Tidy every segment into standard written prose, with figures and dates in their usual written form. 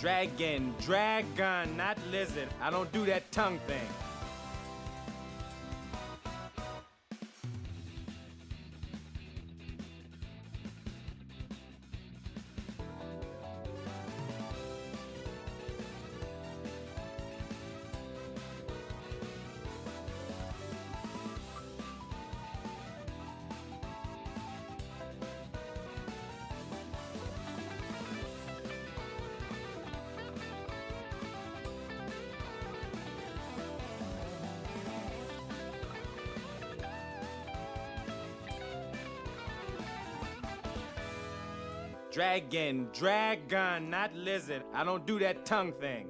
Dragon, not lizard. I don't do that tongue thing. Dragon, not lizard. I don't do that tongue thing.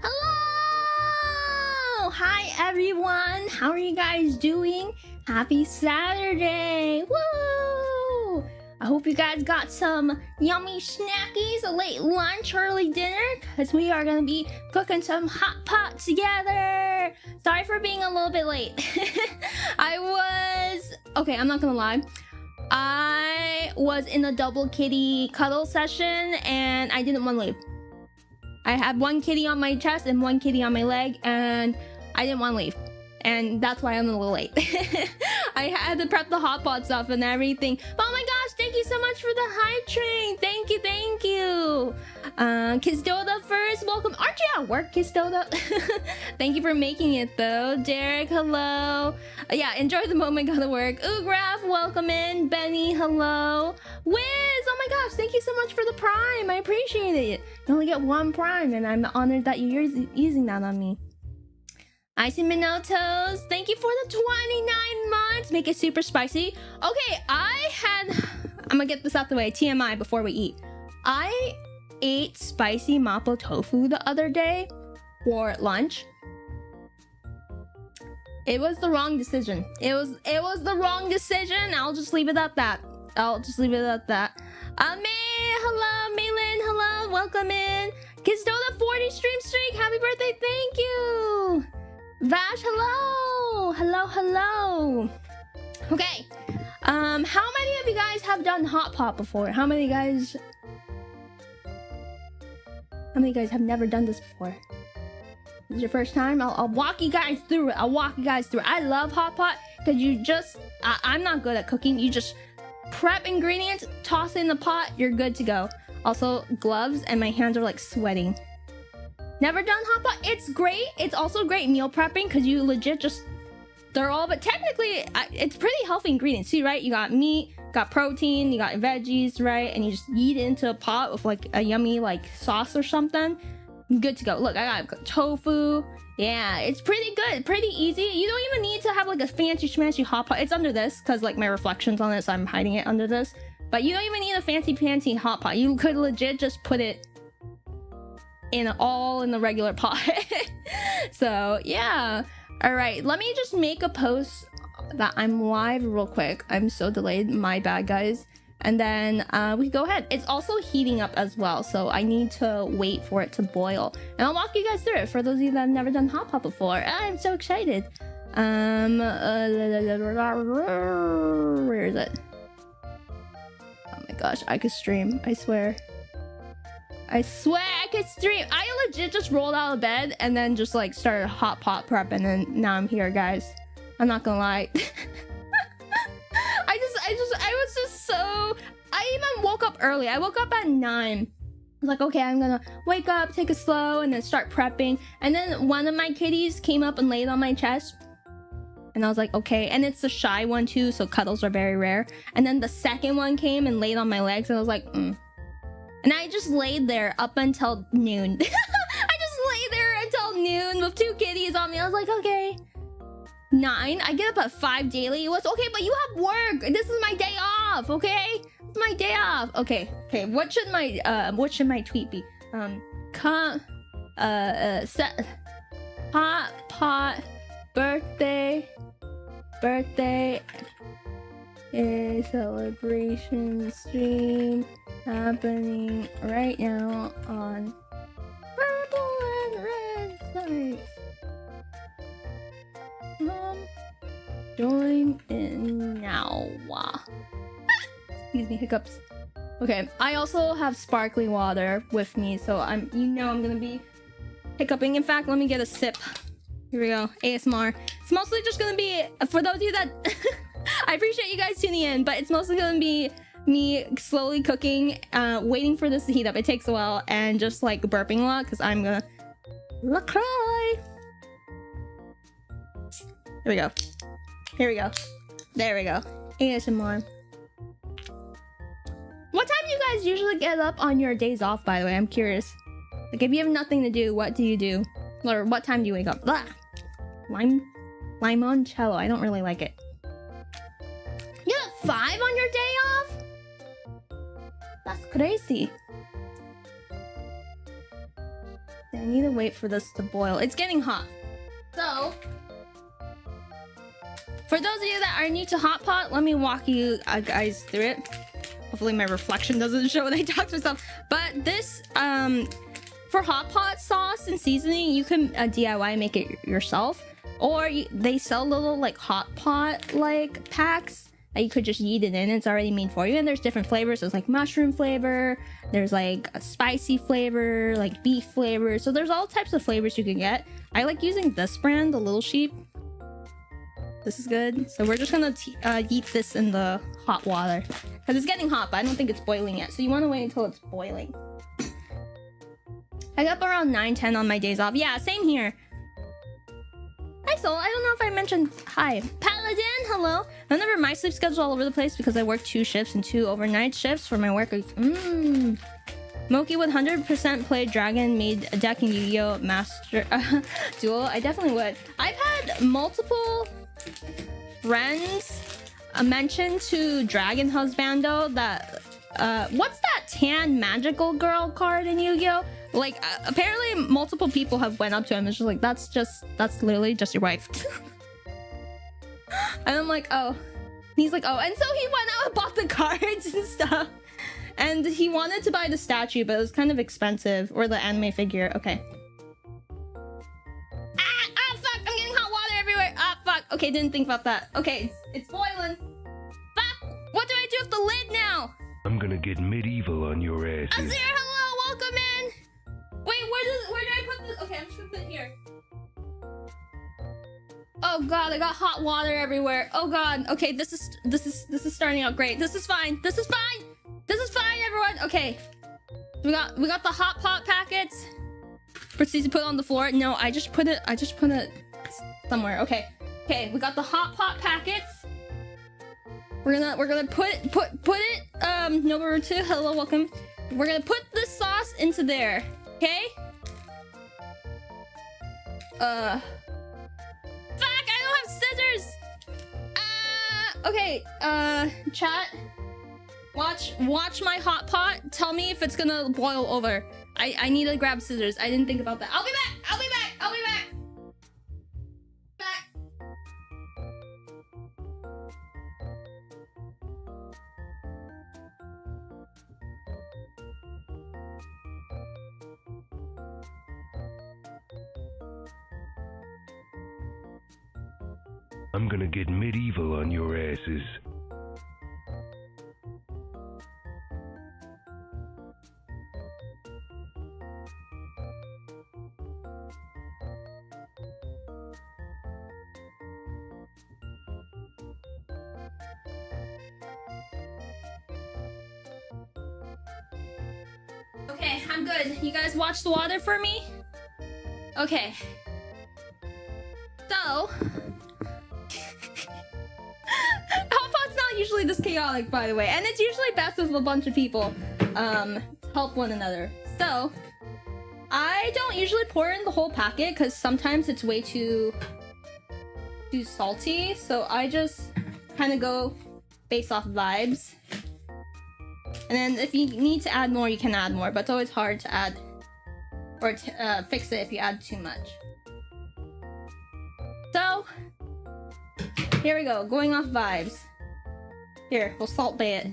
Hello! Hi everyone! How are you guys doing? Happy Saturday! Woo! I hope you guys got some yummy snackies, a late lunch, early dinner, because we are going to be cooking some hot pot together. Sorry for being a little bit late. Okay, I'm not going to lie. I was in a double kitty cuddle session and I didn't want to leave. I had one kitty on my chest and one kitty on my leg, and I didn't want to leave. And that's why I'm a little late. I had to prep the hot pot stuff and everything. But oh my gosh, thank you so much for the hype train. Thank you, thank you. Kisdoda first, welcome. Aren't you at work, Kisdoda? Thank you for making it though. Derek, hello. Yeah, enjoy the moment, gotta work. Ugraf, welcome in. Benny, hello. Wiz, oh my gosh, thank you so much for the prime. I appreciate it. You only get one prime and I'm honored that you're using that on me. Icy Minotos, thank you for the 29 months. Make it super spicy. Okay, I'm gonna get this out the way. TMI before we eat. I ate spicy mapo tofu the other day for lunch. It was the wrong decision. It was the wrong decision. I'll just leave it at that. May, hello. Maylin, hello. Welcome in. Kisdoda 40 stream streak. Happy birthday. Thank you. Vash, hello. Hello. Okay. How many of you guys have done hot pot before? How many guys? How many of you guys have never done this before? This is your first time? I'll walk you guys through it. I love hot pot because you just... I'm not good at cooking. You just prep ingredients, toss it in the pot, you're good to go. Also, gloves, and my hands are like sweating. Never done hot pot? It's great. It's also great meal prepping because you legit just... They're all... But technically, it's pretty healthy ingredients. See, right? You got meat, got protein, you got veggies, right? And you just eat it into a pot with like a yummy like sauce or something. Good to go. Look, I got tofu. Yeah, it's pretty good, pretty easy. You don't even need to have like a fancy schmancy hot pot. It's under this because like my reflection's on it, so I'm hiding it under this. But you don't even need a fancy hot pot. You could legit just put it in the regular pot. So yeah. All right, let me just make a post that I'm live real quick. I'm so delayed, my bad, guys. And then we go ahead. It's also heating up as well, so I need to wait for it to boil. And I'll walk you guys through it for those of you that have never done hot pot before. I'm so excited. Where is it? Oh my gosh, I could stream. I swear I could stream. I legit just rolled out of bed and then just like started hot pot prep, and then now I'm here, guys. I'm not gonna lie. I was just so... I even woke up early. I woke up at 9. I was like, okay, I'm gonna wake up, take it slow, and then start prepping. And then one of my kitties came up and laid on my chest. And I was like, okay. And it's the shy one too, so cuddles are very rare. And then the second one came and laid on my legs, and I was like, And I just laid there up until noon. I just lay there until noon with 2 kitties on me. I was like, okay. 9. I get up at 5 daily. It was okay, but you have work. This is my day off, okay? It's my day off. Okay. What should my tweet be? Set hot pot birthday a celebration stream happening right now on purple and red sites. Join in now. Excuse me, hiccups. Okay, I also have sparkling water with me, so I'm gonna be hiccuping. In fact, let me get a sip. Here we go, ASMR. It's mostly just gonna be, for those of you that... I appreciate you guys tuning in, but it's mostly gonna be me slowly cooking, waiting for this to heat up. It takes a while, and just like burping a lot, because I'm gonna cry. Here we go. There we go. ASMR. What time do you guys usually get up on your days off, by the way? I'm curious. Like, if you have nothing to do, what do you do? Or what time do you wake up? Blah. Limoncello. I don't really like it. You have 5 on your day off? That's crazy. I need to wait for this to boil. It's getting hot. So... for those of you that are new to hot pot, let me walk you guys through it. Hopefully my reflection doesn't show when I talk to myself. But this, for hot pot sauce and seasoning, you can DIY make it yourself. Or they sell little like hot pot like packs that you could just yeet it in. It's already made for you. And there's different flavors. There's like mushroom flavor. There's like a spicy flavor, like beef flavor. So there's all types of flavors you can get. I like using this brand, the Little Sheep. This is good. So we're just gonna yeet this in the hot water because it's getting hot, but I don't think it's boiling yet. So you want to wait until it's boiling. I got up around 9-10 on my days off. Yeah, same here. Hi, Soul. I don't know if I mentioned hi. Paladin, hello. Remember, my sleep schedule all over the place because I work 2 shifts and 2 overnight shifts for my work. Moki would 100% play Dragon Maid deck in Yu-Gi-Oh! Master Duel. I definitely would. I've had multiple friends mention to Dragon Husbando that what's that tan magical girl card in Yu-Gi-Oh? Like apparently multiple people have went up to him and just like that's literally just your wife. And I'm like, oh. And he's like, oh. And so he went out and bought the cards and stuff. And he wanted to buy the statue, but it was kind of expensive. Or the anime figure. Okay. Ah, fuck. I'm getting hot water everywhere. Ah, fuck. Okay, didn't think about that. Okay, it's boiling. Fuck. What do I do with the lid now? I'm gonna get medieval on your ass. Azir, hello. Welcome in. Oh god, I got hot water everywhere. Oh god. Okay, this is starting out great. This is fine. This is fine. This is fine, everyone. Okay. We got the hot pot packets. Proceed to put it on the floor. No, I just put it somewhere. Okay. Okay, we got the hot pot packets. We're gonna put it Noburutu, hello, welcome. We're gonna put this sauce into there. Okay? Fuck, I don't have scissors! Okay, chat. Watch my hot pot. Tell me if it's gonna boil over. I need to grab scissors. I didn't think about that. I'll be back! I'll be back! I'll be back! I'm gonna get medieval on your asses. Okay, I'm good. You guys watch the water for me? Okay. So... Hotpot's not usually this chaotic, by the way. And it's usually best with a bunch of people. Help one another. So... I don't usually pour in the whole packet, because sometimes it's way too salty. So I just kind of go based off vibes. And then if you need to add more, you can add more, but it's always hard to add or to fix it if you add too much. So, here we go, going off vibes. Here, we'll salt bay it.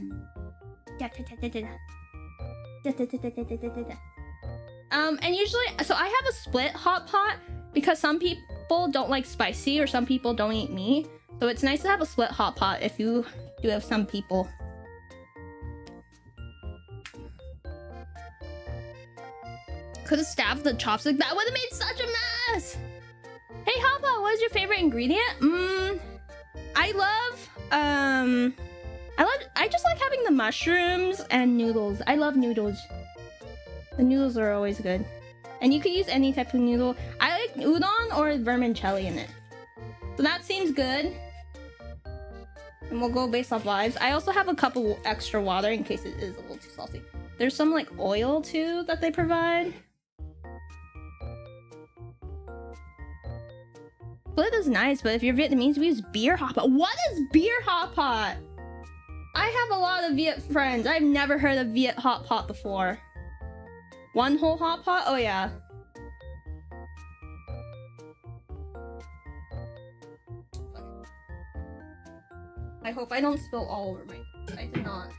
And usually, so I have a split hot pot because some people don't like spicy or some people don't eat meat. So it's nice to have a split hot pot if you do have some people. Could have stabbed the chopstick. That would have made such a mess. Hey Hoppa, what is your favorite ingredient? I just like having the mushrooms and noodles. I love noodles. The noodles are always good. And you could use any type of noodle. I like udon or vermicelli in it. So that seems good. And we'll go based off vibes. I also have a cup of extra water in case it is a little too salty. There's some like oil too that they provide. Split is nice, but if you're Vietnamese, we use beer hot pot. What is beer hot pot? I have a lot of Viet friends. I've never heard of Viet hot pot before. One whole hot pot? Oh yeah. I hope I don't spill all over my... I did not.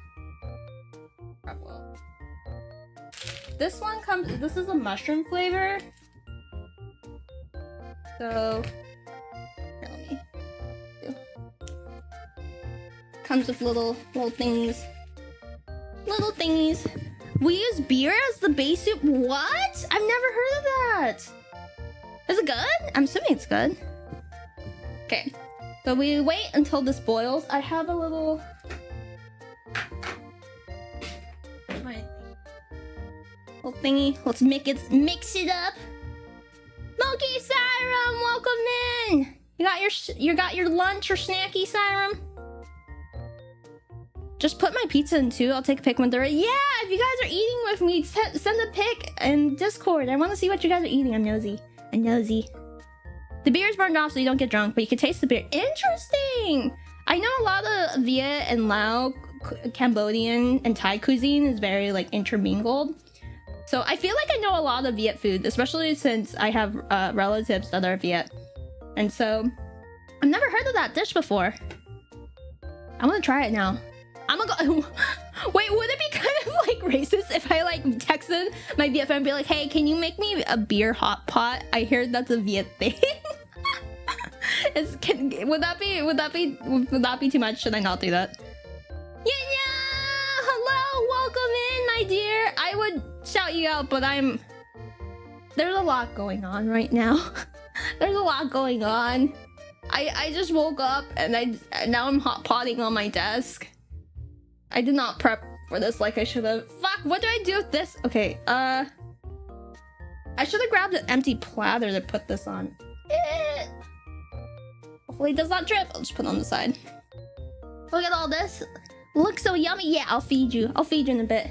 Prep well. This one comes... This is a mushroom flavor. So... Here, let me do. Comes with little things. Little thingies. We use beer as the base soup? What? I've never heard of that. Is it good? I'm assuming it's good. Okay. So we wait until this boils. I have a little... little thingy. Let's mix it up. Moki Ciruam, welcome in. You got your lunch or snacky, Ciruam? Just put my pizza in too. I'll take a pic when they're ready. Yeah, if you guys are eating with me, send a pic in Discord. I want to see what you guys are eating. I'm nosy. I'm nosy. The beer is burned off so you don't get drunk, but you can taste the beer. Interesting! I know a lot of Viet and Lao, Cambodian, and Thai cuisine is very like intermingled. So I feel like I know a lot of Viet food, especially since I have relatives that are Viet. And so I've never heard of that dish before. I want to try it now. I'm gonna go. Wait, would it be kind of like racist if I like texted my Viet friend and be like, "Hey, can you make me a beer hot pot? I heard that's a Viet thing." Would that be too much? Should I not do that? Yeah, hello, welcome in, my dear. I would shout you out, but there's a lot going on right now. There's a lot going on. I just woke up and now I'm hot potting on my desk. I did not prep for this like I should have. Fuck, what do I do with this? Okay, I should have grabbed an empty platter to put this on. Hopefully it does not drip. I'll just put it on the side. Look at all this. Looks so yummy. Yeah, I'll feed you. I'll feed you in a bit.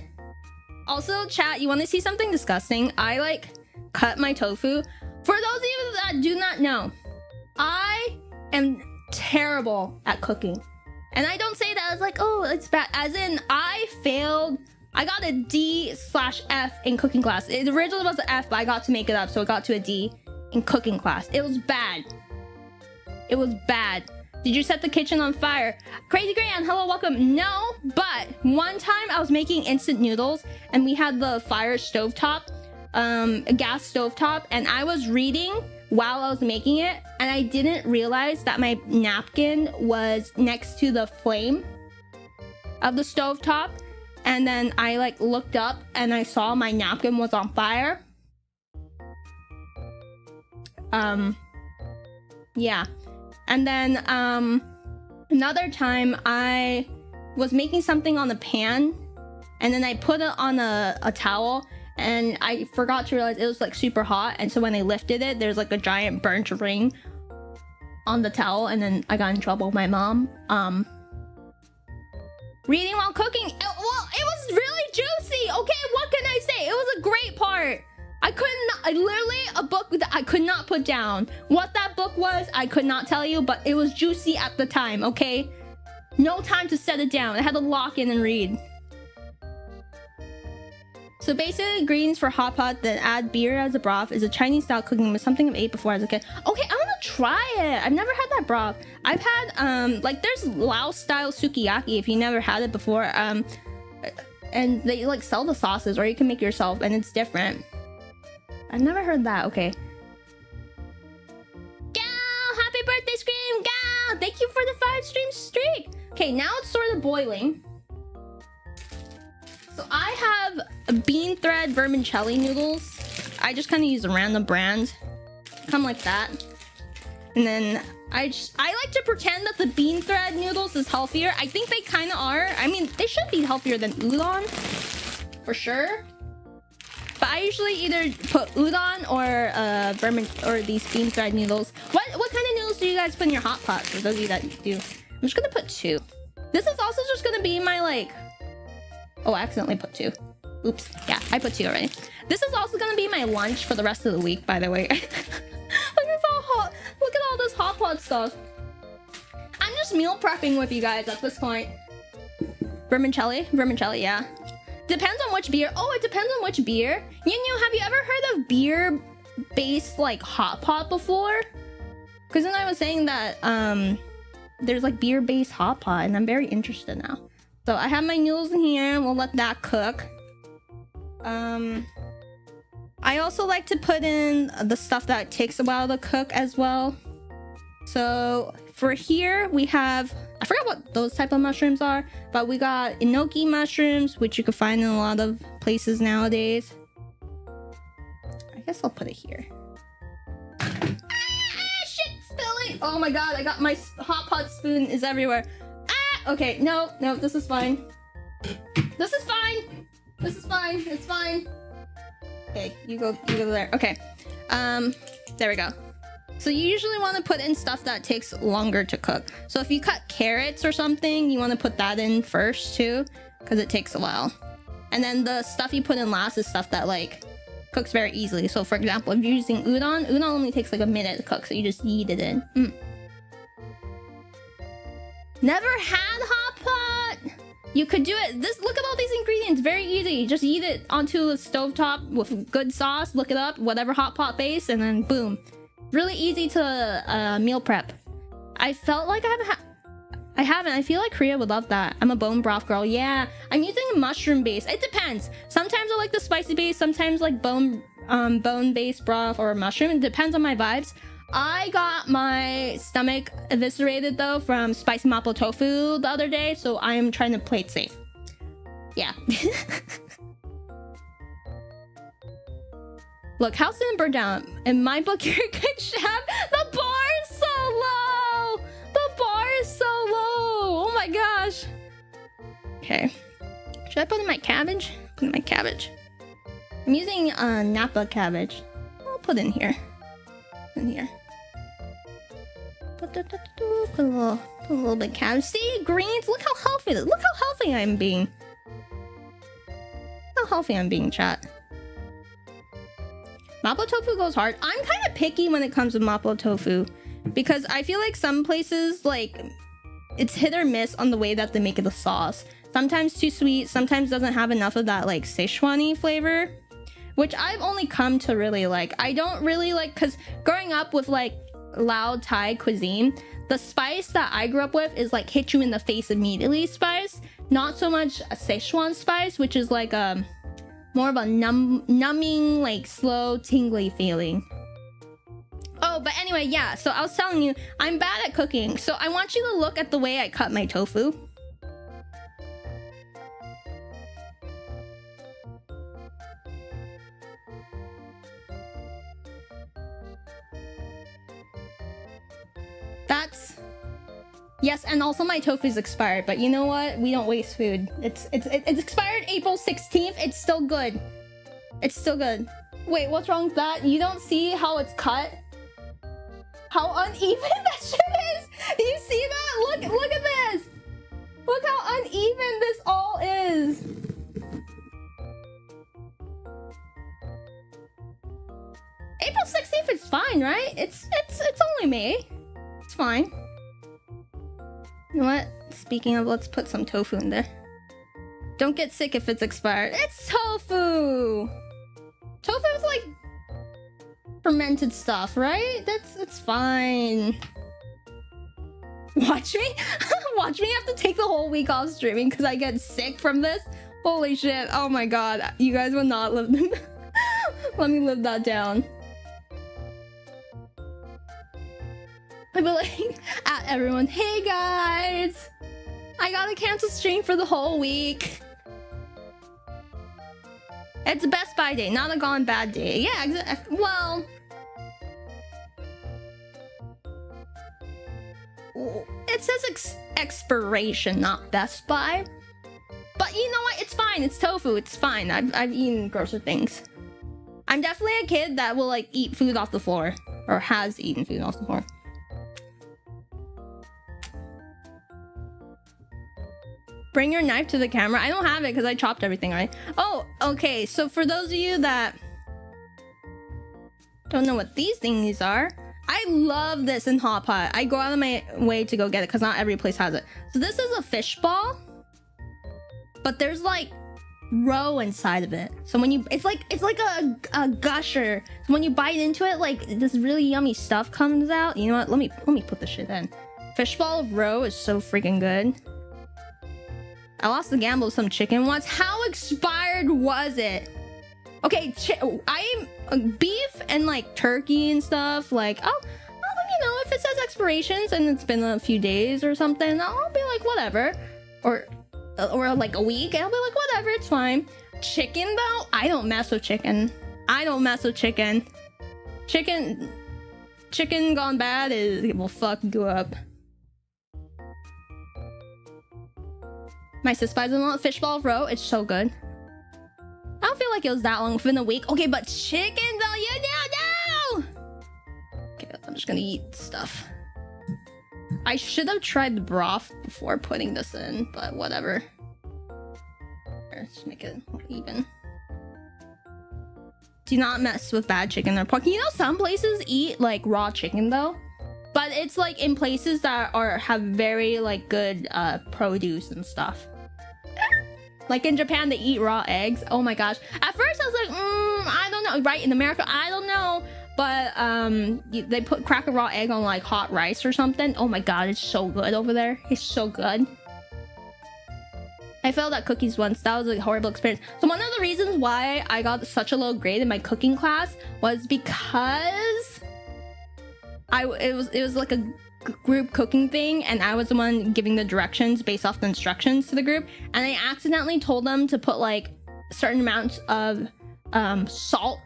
Also, chat, you want to see something disgusting? I like cut my tofu. For those of you that do not know, I am terrible at cooking. And I don't say that as like, oh, it's bad. As in, I failed. I got a D/F in cooking class. It originally was an F, but I got to make it up, so it got to a D in cooking class. It was bad. It was bad. Did you set the kitchen on fire? Crazy Grand, hello, welcome. No, but one time I was making instant noodles and we had the fire stovetop, a gas stovetop, and I was reading while I was making it, and I didn't realize that my napkin was next to the flame of the stovetop. And then I like looked up and I saw my napkin was on fire. Yeah. And then another time I was making something on the pan and then I put it on a towel and I forgot to realize it was like super hot, and so when I lifted it there's like a giant burnt ring on the towel, and then I got in trouble with my mom. Reading while cooking, well, it was really juicy. Okay, what can I say? It was a great part. Literally a book that I could not put down. What that book was, I could not tell you, but it was juicy at the time, okay? No time to set it down. I had to lock in and read. So basic ingredients for hot pot that add beer as a broth is a Chinese style cooking with something I've ate before as a kid. Okay, I want to try it. I've never had that broth. I've had like there's Laos style sukiyaki if you never had it before. And they like sell the sauces, or you can make yourself, and it's different. I've never heard that. Okay. Gal, happy birthday, Scream! Gal, thank you for the 5-stream streak. Okay, now it's sort of boiling. So I have bean thread vermicelli noodles. I just kind of use a random brand. Come like that. And then I like to pretend that the bean thread noodles is healthier. I think they kind of are. I mean, they should be healthier than udon, for sure. But I usually either put udon or these bean thread noodles. What kind of noodles do you guys put in your hot pot? For those of you that do, I'm just gonna put 2. This is also just gonna be my like. Oh, I accidentally put 2. Oops. Yeah, I put 2 already. This is also gonna be my lunch for the rest of the week, by the way. Look at all this hot pot stuff. I'm just meal prepping with you guys at this point. Vermicelli, yeah. Depends on which beer. Oh, it depends on which beer. Yin, have you ever heard of beer-based like hot pot before? Because then I was saying that there's like beer-based hot pot, and I'm very interested now. So I have my noodles in here. We'll let that cook. I also like to put in the stuff that takes a while to cook as well. So for here we have, I forgot what those type of mushrooms are, but we got enoki mushrooms, which you can find in a lot of places nowadays. I guess I'll put it here. Shit, spilling! Oh my god, I got my hot pot spoon is everywhere. Okay, no, this is fine. This is fine. It's fine. Okay, you go there. Okay, there we go. So you usually want to put in stuff that takes longer to cook. So if you cut carrots or something, you want to put that in first too, because it takes a while. And then the stuff you put in last is stuff that like cooks very easily. So for example, if you're using udon only takes like a minute to cook, so you just yeet it in. Never had hot pot. You could do it. Look at all these ingredients. Very easy. Just eat it onto a stovetop with good sauce. Look it up, whatever hot pot base, and then boom. Really easy to meal prep. I felt like I haven't. I feel like Korea would love that. I'm a bone broth girl. Yeah, I'm using a mushroom base. It depends. Sometimes I like the spicy base. Sometimes like bone based broth or mushroom. It depends on my vibes. I got my stomach eviscerated though from spicy mapo tofu the other day, so I am trying to play it safe. Yeah. Look, house didn't burn down. In my book, you're a good chef. The bar is so Okay. Should I put in my cabbage? Put in my cabbage. I'm using Napa cabbage. I'll put in here. In here. Put a little bit of cabbage. See, greens. Look how healthy. Look how healthy I'm being. How healthy I'm being, chat. Mapo tofu goes hard. I'm kind of picky when it comes to mapo tofu because I feel like some places like it's hit or miss on the way that they make it the sauce. Sometimes too sweet, sometimes doesn't have enough of that like Sichuan-y flavor, which I've only come to really like. I don't really like, because growing up with like Lao Thai cuisine, the spice that I grew up with is like hit you in the face immediately spice, not so much a Sichuan spice, which is like a more of a numbing, like slow tingly feeling. Oh, but anyway, yeah, so I was telling you, I'm bad at cooking, so I want you to look at the way I cut my tofu. That's... Yes, and also my tofu's expired, but you know what? We don't waste food. It's expired April 16th. It's still good. It's still good. Wait, what's wrong with that? You don't see how it's cut? How uneven that shit is? Do you see that? Look at this! Look how uneven this all is! April 16th is fine, right? It's only May. It's fine. You know what? Speaking of, let's put some tofu in there. Don't get sick if it's expired. It's tofu! Tofu is like fermented stuff, right? It's fine. Watch me? Watch me have to take the whole week off streaming because I get sick from this. Holy shit. Oh my god. You guys will not live... Let me live that down. I'd be like, at everyone, hey guys! I gotta cancel stream for the whole week. It's a Best Buy day, not a Gone Bad day. Yeah, well... It says expiration, not Best Buy. But you know what? It's fine. It's tofu. It's fine. I've eaten grosser things. I'm definitely a kid that will like eat food off the floor. Or has eaten food off the floor. Bring your knife to the camera. I don't have it because I chopped everything, right? Oh, okay. So for those of you that don't know what these things are, I love this in hot pot. I go out of my way to go get it because not every place has it. So this is a fish ball, but there's like roe inside of it. So when you, it's like a gusher. So when you bite into it, like this really yummy stuff comes out. You know what? Let me put this shit in. Fish ball of roe is so freaking good. I lost the gamble of some chicken once. How expired was it? Okay, I'm beef and like turkey and stuff. Like, oh, you know, if it says expirations and it's been a few days or something, I'll be like, whatever. Or like a week, and I'll be like, whatever, it's fine. Chicken though, I don't mess with chicken. I don't mess with chicken. Chicken gone bad it will fuck you up. My sis buys a fish ball of roe. It's so good. I don't feel like it was that long within a week. Okay, but chicken though, you know. Okay, I'm just gonna eat stuff. I should have tried the broth before putting this in, but whatever. Here, let's make it even. Do not mess with bad chicken or pork. You know, some places eat like raw chicken though, but it's like in places that have very like good produce and stuff. Like in Japan, they eat raw eggs. Oh my gosh. At first, I was like, I don't know. Right, in America, I don't know. But they crack a raw egg on like hot rice or something. Oh my god, it's so good over there. It's so good. I failed at cookies once. That was a horrible experience. So one of the reasons why I got such a low grade in my cooking class was because it was like a group cooking thing, and I was the one giving the directions based off the instructions to the group, and I accidentally told them to put like certain amounts of salt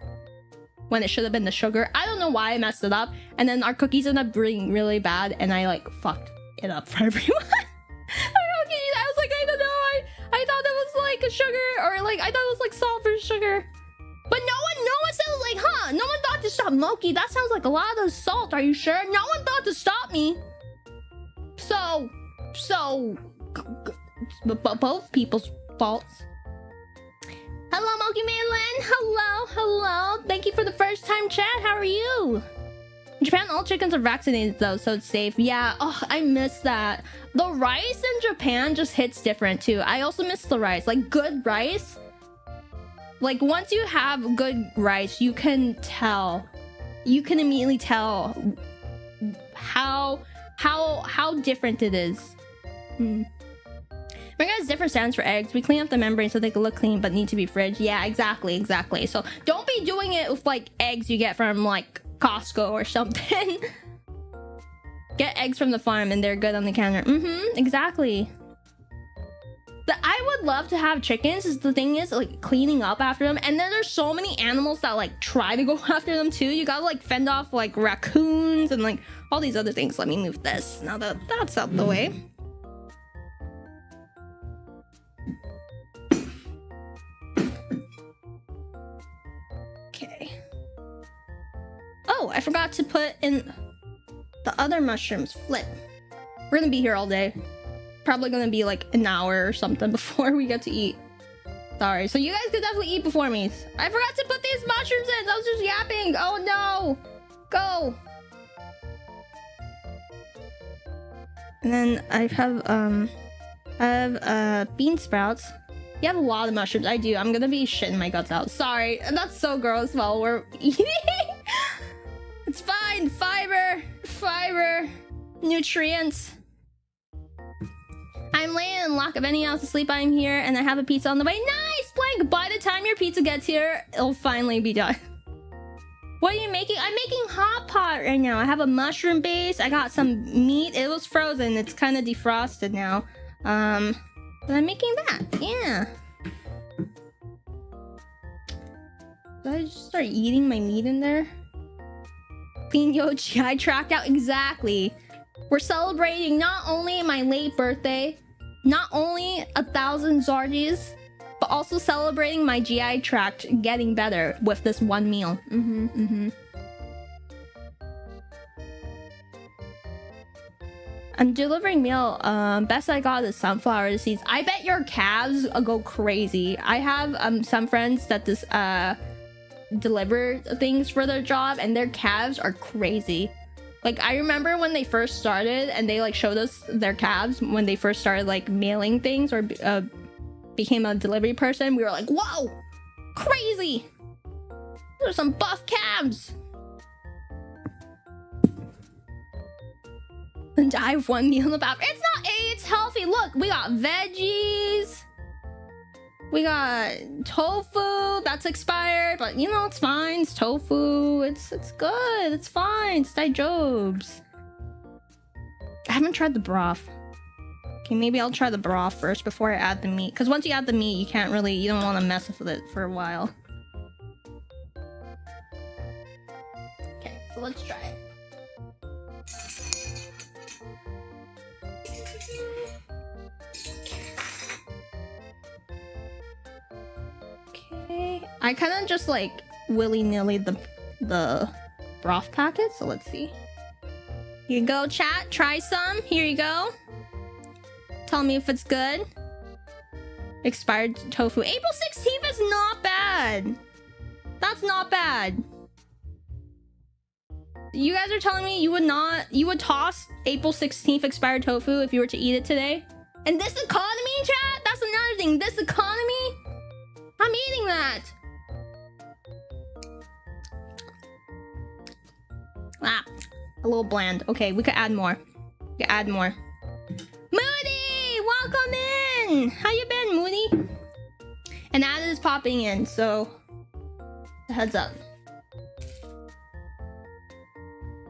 when it should have been the sugar. I don't know why I messed it up, and then our cookies ended up being really bad, and I like fucked it up for everyone. I was like, I don't know, I with sugar, or like I thought it was like salt versus sugar. But no one said it was like, huh? No one thought to stop Moki. That sounds like a lot of salt. Are you sure? No one thought to stop me. So both people's faults. Hello, Moki Mainland. Hello. Thank you for the first time chat. How are you? In Japan, all chickens are vaccinated though, so it's safe. Yeah, oh, I miss that. The rice in Japan just hits different too. I also miss the rice. Like, good rice. Like, once you have good rice, you can tell. You can immediately tell how different it is. America has different standards for eggs. We clean up the membrane so they can look clean but need to be fridged. Yeah, exactly. So don't be doing it with like eggs you get from like Costco or something. Get eggs from the farm and they're good on the counter. Exactly. But I would love to have chickens. Is the thing is like cleaning up after them, and then there's so many animals that like try to go after them too. You gotta like fend off like raccoons and like all these other things. Let me move this now that that's out the way. Okay. Oh, I forgot to put in the other mushrooms. Flip. We're gonna be here all day. Probably gonna be like an hour or something before we get to eat. Sorry. So you guys could definitely eat before me. I forgot to put these mushrooms in. I was just yapping. Oh no. Go. And then I have bean sprouts. You have a lot of mushrooms. I do. I'm gonna be shitting my guts out. Sorry. That's so gross while we're eating. It's fine. Fiber. Nutrients. I'm laying in lock of any else asleep. I'm here and I have a pizza on the way. Nice, Blank. By the time your pizza gets here, it'll finally be done. What are you making? I'm making hot pot right now. I have a mushroom base. I got some meat. It was frozen. It's kind of defrosted now. But I'm making that. Yeah. Did I just start eating my meat in there? Clean Yoshi. I tracked out. Exactly. We're celebrating not only my late birthday, not only 1,000 Zardis, but also celebrating my GI tract getting better with this one meal. I'm delivering meal. Best I got is sunflower seeds. I bet your calves go crazy. I have some friends that deliver things for their job, and their calves are crazy. Like, I remember when they first started and they like showed us their calves when they first started like mailing things or became a delivery person. We were like, whoa, crazy. There's some buff calves. And I have one meal in the bathroom. It's not it's healthy. Look, we got veggies. We got tofu that's expired, but you know, it's fine. It's tofu. It's good. It's fine. It's Jobs. I haven't tried the broth. Okay, maybe I'll try the broth first before I add the meat. Because once you add the meat, you don't want to mess with it for a while. Okay, so let's try it. I kind of just like willy-nilly the broth packet, so let's see. Here you go, chat. Try some. Here you go. Tell me if it's good. Expired tofu. April 16th is not bad. That's not bad. You guys are telling me you would toss April 16th expired tofu if you were to eat it today? And this economy, chat? That's another thing. This economy? I'm eating that. Ah, a little bland. Okay, we could add more. We could add more. Moody, welcome in. How you been, Moody? And Ad is popping in, so heads up.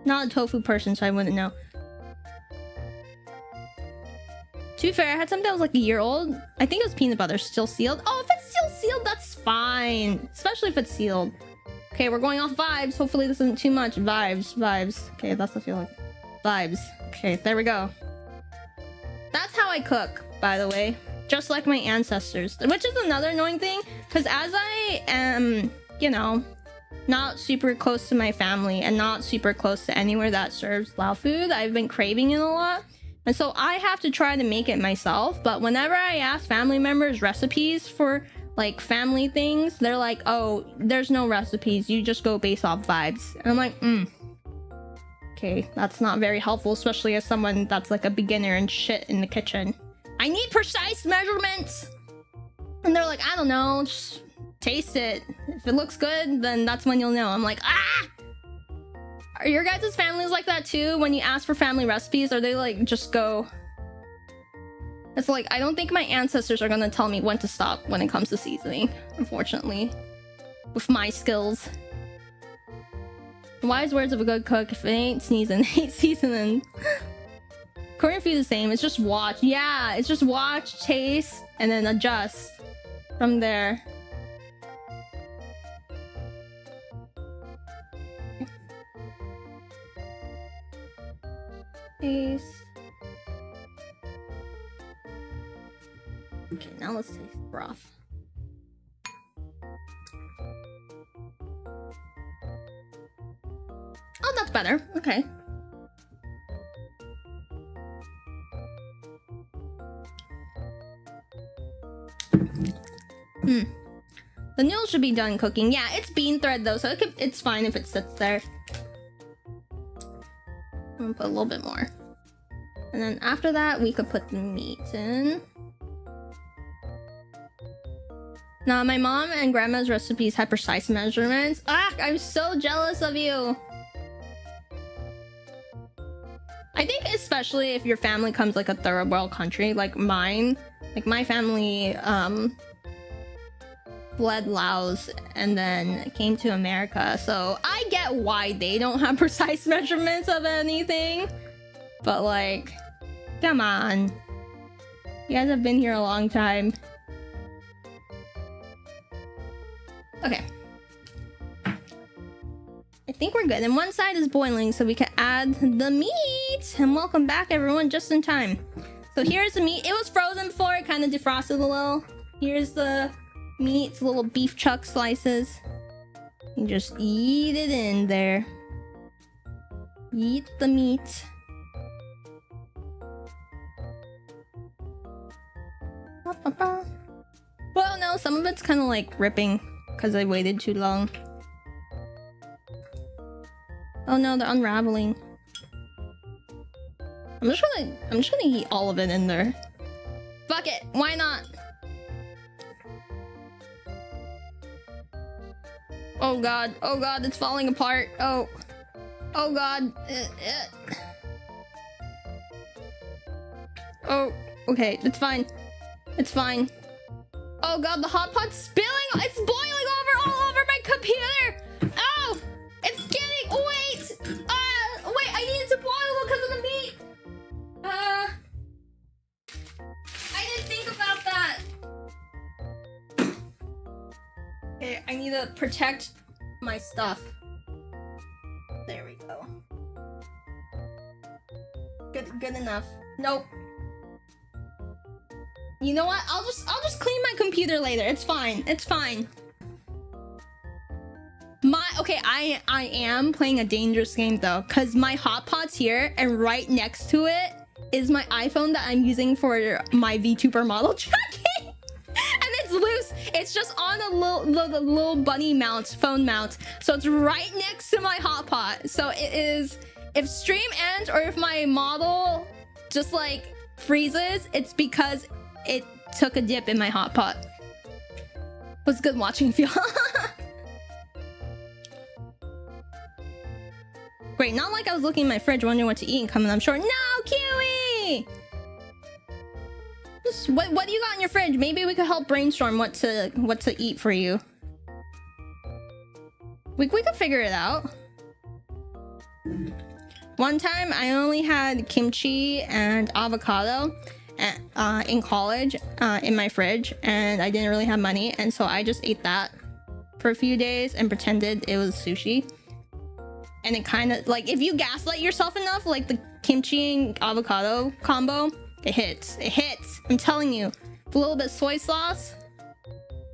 Not a tofu person, so I wouldn't know. To be fair, I had something that was like a year old. I think it was peanut butter, still sealed. Oh, if it's still sealed, that's fine. Especially if it's sealed. Okay, we're going off vibes. Hopefully this isn't too much. Vibes. Okay, that's the feeling. Vibes. Okay, there we go. That's how I cook, by the way. just like my ancestors, which is another annoying thing, because as I am, you know, not super close to my family and not super close to anywhere that serves Lao food, I've been craving it a lot, and so I have to try to make it myself. But whenever I ask family members recipes for like family things, they're like, oh, there's no recipes, you just go based off vibes. And I'm like, okay, that's not very helpful, especially as someone that's like a beginner and shit in the kitchen. I need precise measurements. And they're like, I don't know, just taste it. If it looks good, then that's when you'll know. I'm like, ah! Are your guys' families like that too? When you ask for family recipes, are they like, just go? It's like, I don't think my ancestors are gonna tell me when to stop when it comes to seasoning, unfortunately. With my skills. Wise words of a good cook: if it ain't sneezing, ain't seasoning. Korean food is the same, it's just watch. Yeah, it's just watch, taste, and then adjust from there. Taste. Okay, now let's taste broth. Oh, that's better. Okay. The noodles should be done cooking. Yeah, it's bean thread though, so it's fine if it sits there. I'm gonna put a little bit more. And then after that, we could put the meat in. Now, my mom and grandma's recipes had precise measurements. Ah, I'm so jealous of you. I think especially if your family comes like a third world country, like mine. Like my family fled Laos and then came to America. So I get why they don't have precise measurements of anything. But like, come on. You guys have been here a long time. Okay. I think we're good. And one side is boiling, so we can add the meat. And welcome back, everyone, just in time. So here's the meat. It was frozen before, it kind of defrosted a little. Here's the meat, little beef chuck slices. You just eat it in there. Eat the meat. Well, no, some of it's kind of like ripping because I waited too long. Oh no, they're unraveling. I'm just gonna eat all of it in there. Fuck it, why not? Oh god, it's falling apart. Oh god. Oh, okay, it's fine. It's fine. Oh god, the hot pot's spilling. It's boiling over all over my computer. Oh, it's getting. Wait. Wait. I needed to boil because of the meat. I didn't think about that. Okay, I need to protect my stuff. There we go. Good enough. Nope. You know what? I'll just clean my computer later. It's fine. It's fine. I am playing a dangerous game though, because my hot pot's here, and right next to it is my iPhone that I'm using for my VTuber model tracking. And it's loose. It's just on a little bunny mount, phone mount. So it's right next to my hot pot. So it is, if stream ends or if my model just like freezes, it's because it took a dip in my hot pot. Was good watching you. Great, not like I was looking in my fridge wondering what to eat and coming I'm short. No, Kiwi! Just, what do you got in your fridge? Maybe we could help brainstorm what to eat for you. We could figure it out. One time I only had kimchi and avocado in college in my fridge, and I didn't really have money, and so I just ate that for a few days and pretended it was sushi. And it kind of like, if you gaslight yourself enough, like the kimchi and avocado combo, it hits. I'm telling you, a little bit soy sauce.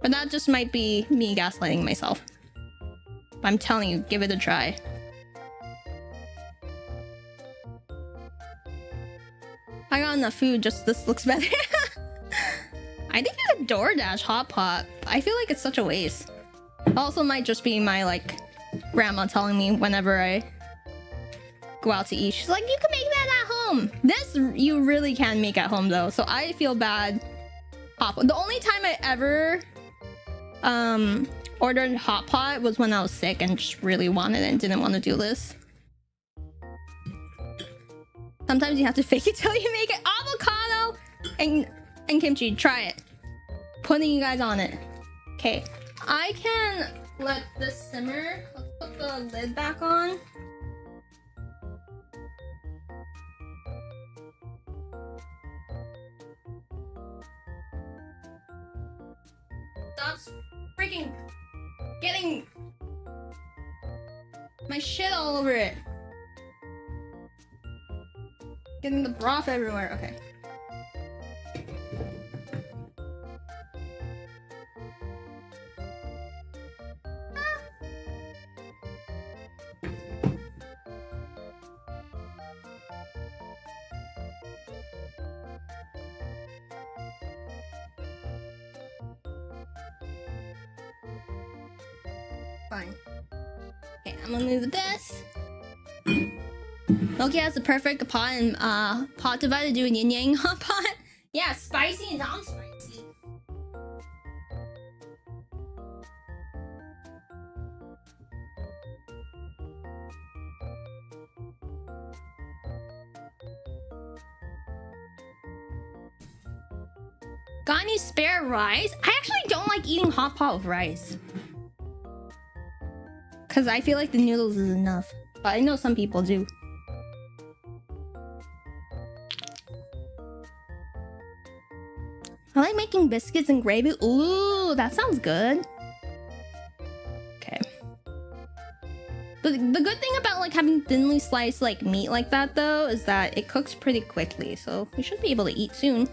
But that just might be me gaslighting myself. But I'm telling you, give it a try. I got enough food, just this looks better. I think I could DoorDash hot pot. I feel like it's such a waste. Also might just be my like grandma telling me whenever I go out to eat. She's like, you can make that at home. This you really can make at home though. So I feel bad. Hot pot. The only time I ever ordered hot pot was when I was sick and just really wanted it and didn't want to do this. Sometimes you have to fake it till you make it. Avocado and kimchi. Try it. Putting you guys on it. Okay. I can let this simmer. Let's put the lid back on. Stop freaking getting my shit all over it. Getting the broth everywhere. Okay. Fine. Okay, I'm gonna move this. Moki has the perfect pot and pot divided to do a yin yang hot pot. Yeah, spicy and non-spicy. Got any spare rice? I actually don't like eating hot pot with rice. Because I feel like the noodles is enough. But I know some people do. I like making biscuits and gravy. Ooh, that sounds good. Okay. But the good thing about like having thinly sliced like meat like that though is that it cooks pretty quickly. So we should be able to eat soon.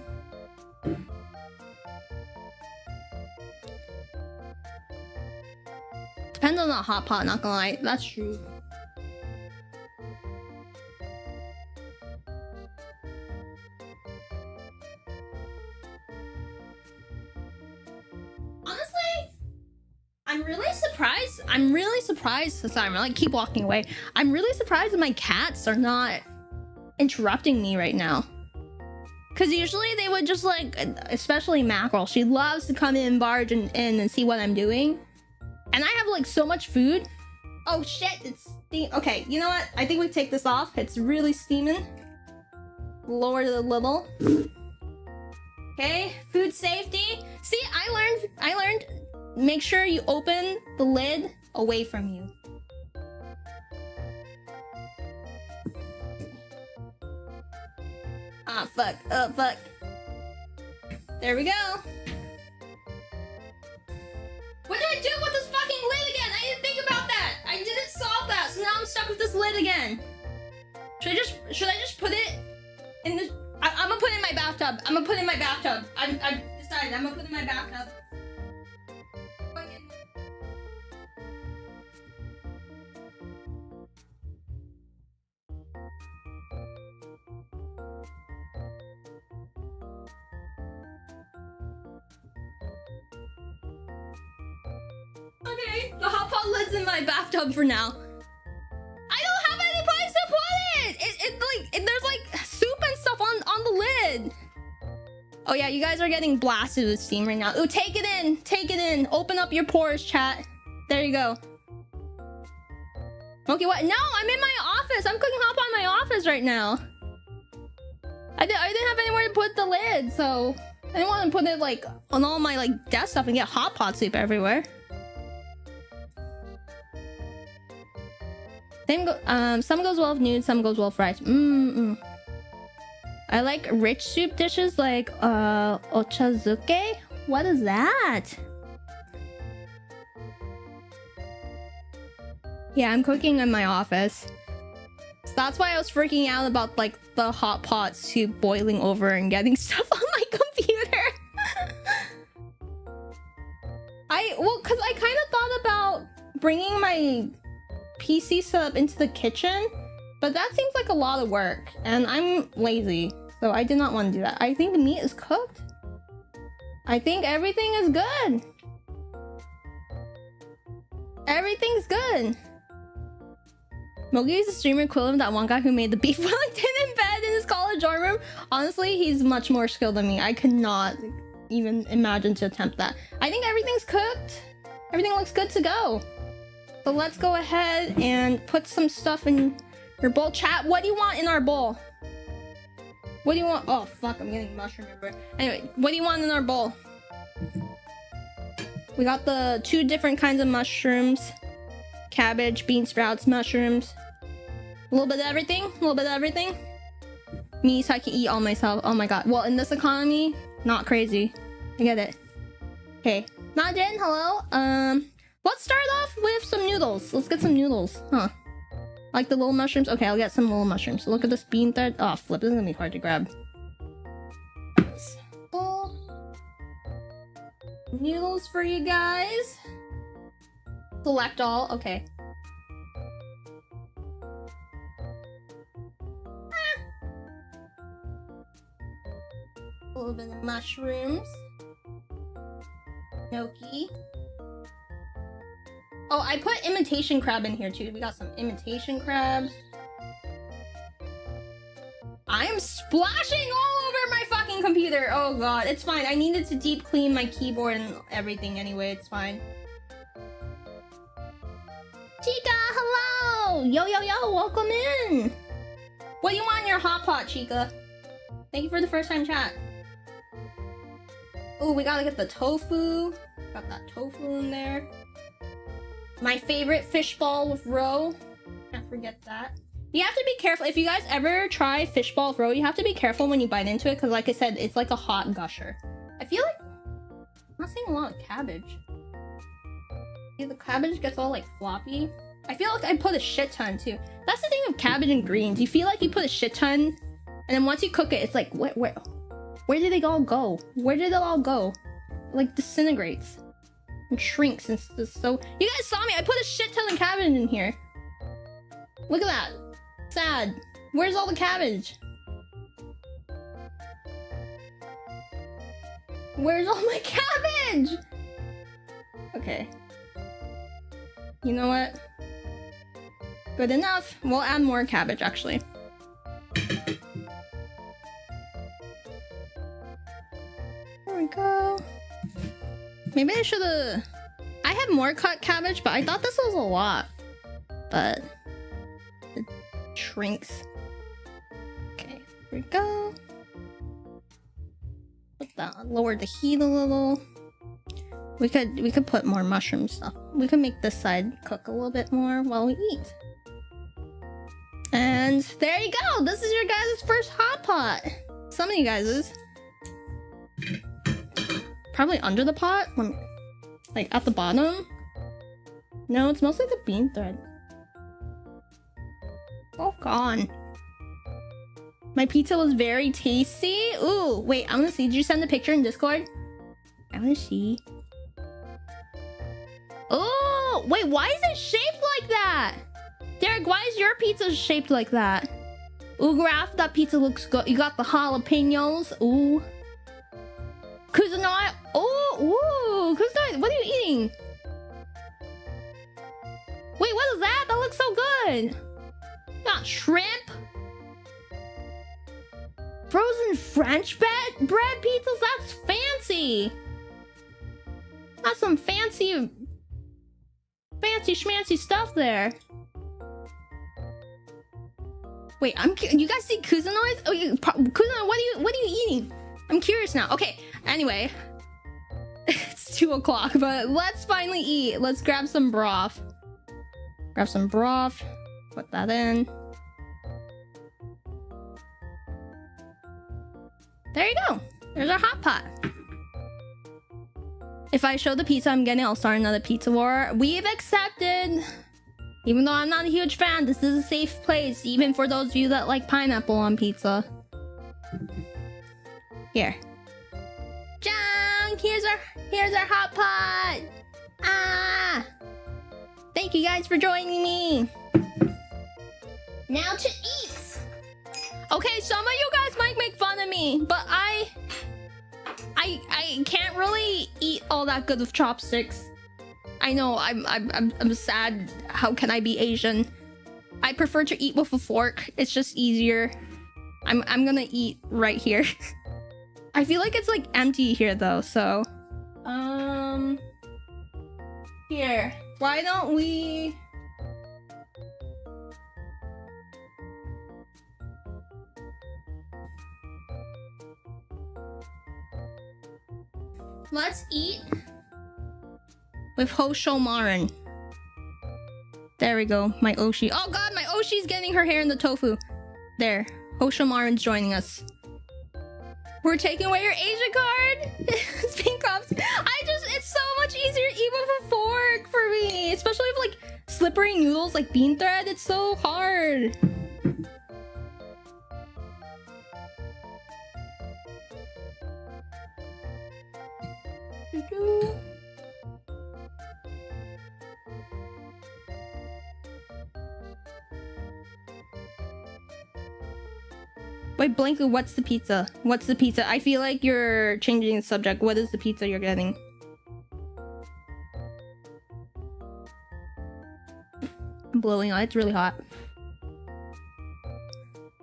Depends on the hot pot, not gonna lie. That's true. Honestly, I'm really surprised. Sorry, I'm gonna keep walking away. I'm really surprised that my cats are not interrupting me right now. Because usually they would just like, especially Mackerel, she loves to come in, barge in and see what I'm doing. And I have like so much food. Oh shit, it's okay, you know what? I think we take this off. It's really steaming. Lower it a little. Okay, food safety. See, I learned make sure you open the lid away from you. Ah, fuck. Oh, fuck. There we go. What do I do with this fucking lid again? I didn't think about that. I didn't solve that, so now I'm stuck with this lid again. Should I just put it in the? I'm gonna put it in my bathtub. I'm gonna put it in my bathtub. I've decided. I'm gonna put it in my bathtub. Okay, the hot pot lid's in my bathtub for now. I don't have any place to put it. There's like soup and stuff on the lid. Oh yeah, you guys are getting blasted with steam right now. Ooh, take it in, take it in. Open up your pores, chat. There you go. Okay, what? No, I'm in my office. I'm cooking hot pot in my office right now. I didn't have anywhere to put the lid, so I didn't want to put it like on all my like desk stuff and get hot pot soup everywhere. Some goes well with nude, some goes well with rice. I like rich soup dishes like ochazuke. What is that? Yeah, I'm cooking in my office. So that's why I was freaking out about like the hot pot soup boiling over and getting stuff on my computer. Because I kind of thought about bringing my PC setup into the kitchen, but that seems like a lot of work, and I'm lazy, so I did not want to do that. I think the meat is cooked. I think everything is good. Everything's good. Moki is the streamer equivalent of that one guy who made the beef Wellington in bed in his college dorm room. Honestly, he's much more skilled than me. I could not even imagine to attempt that. I think everything's cooked. Everything looks good to go. So let's go ahead and put some stuff in your bowl. Chat, what do you want in our bowl? What do you want? Oh, fuck, I'm getting mushroom everywhere. Anyway, what do you want in our bowl? We got the 2 different kinds of mushrooms. Cabbage, bean sprouts, mushrooms. A little bit of everything. A little bit of everything. Me, so I can eat all myself. Oh my god. Well, in this economy, not crazy. I get it. Okay. Majin, hello. Let's start off with some noodles. Let's get some noodles. Huh. Like the little mushrooms? Okay, I'll get some little mushrooms. Look at this bean thread. Oh, flip. This is gonna be hard to grab. Simple. Noodles for you guys. Select all. Okay. A little bit of mushrooms. Gnocchi. Oh, I put imitation crab in here too. We got some imitation crabs. I am splashing all over my fucking computer. Oh god, it's fine. I needed to deep clean my keyboard and everything anyway. It's fine. Chica, hello! Yo, yo, yo, welcome in! What do you want in your hot pot, Chica? Thank you for the first time chat. Oh, we gotta get the tofu. Got that tofu in there. My favorite fishball with roe. Can't forget that. You have to be careful. If you guys ever try fishball with roe, you have to be careful when you bite into it, because like I said, it's like a hot gusher. I feel like I'm not seeing a lot of cabbage. See, the cabbage gets all like floppy. I feel like I put a shit ton too. That's the thing with cabbage and greens. You feel like you put a shit ton, and then once you cook it, it's like where did they all go? Where did it all go? It, like, disintegrates and shrinks and so. You guys saw me. I put a shit ton of cabbage in here. Look at that. Sad. Where's all the cabbage? Where's all my cabbage? Okay. You know what? Good enough. We'll add more cabbage, actually. There we go. Maybe I should've... I had more cut cabbage, but I thought this was a lot. But... it shrinks. Okay, there we go. Put that, lower the heat a little. We could put more mushroom stuff. We could make this side cook a little bit more while we eat. And there you go. This is your guys' first hot pot. Some of you guys' probably under the pot. Like at the bottom. No, it's mostly the bean thread. Oh, gone. My pizza was very tasty. Ooh, wait, I want to see. Did you send the picture in Discord? I want to see. Oh, wait, why is it shaped like that? Derek, why is your pizza shaped like that? Ooh, Graf, that pizza looks good. You got the jalapenos. Ooh. Kusanoi. Oh, ooh. Kusanoi, what are you eating? Wait, what is that? That looks so good. Got shrimp. Frozen French bread pizzas? That's fancy. That's some fancy schmancy stuff there. Wait, you guys see Kuzanoi's? Oh, Kuzanoi, what are you eating? I'm curious now. Okay, anyway. It's 2 o'clock, but let's finally eat. Let's grab some broth. Grab some broth. Put that in. There you go. There's our hot pot. If I show the pizza I'm getting, I'll start another pizza war. We've accepted. Even though I'm not a huge fan, this is a safe place, even for those of you that like pineapple on pizza. Here. Junk! Here's our hot pot! Ah! Thank you guys for joining me. Now to eat. Okay, some of you guys might make fun of me, but I can't really eat all that good with chopsticks. I know I'm sad. How can I be Asian? I prefer to eat with a fork. It's just easier. I'm gonna eat right here. I feel like it's like empty here though, so here. Why don't we let's eat with Hoshomarin. There we go, my Oshi. Oh god, my Oshi's getting her hair in the tofu. There, Hoshomarin's joining us. We're taking away your Asia card. Pink ops. It's so much easier to eat with a fork for me, especially with like slippery noodles like bean thread. It's so hard. Wait, Blanku, what's the pizza? What's the pizza? I feel like you're changing the subject. What is the pizza you're getting? I'm blowing out. It's really hot.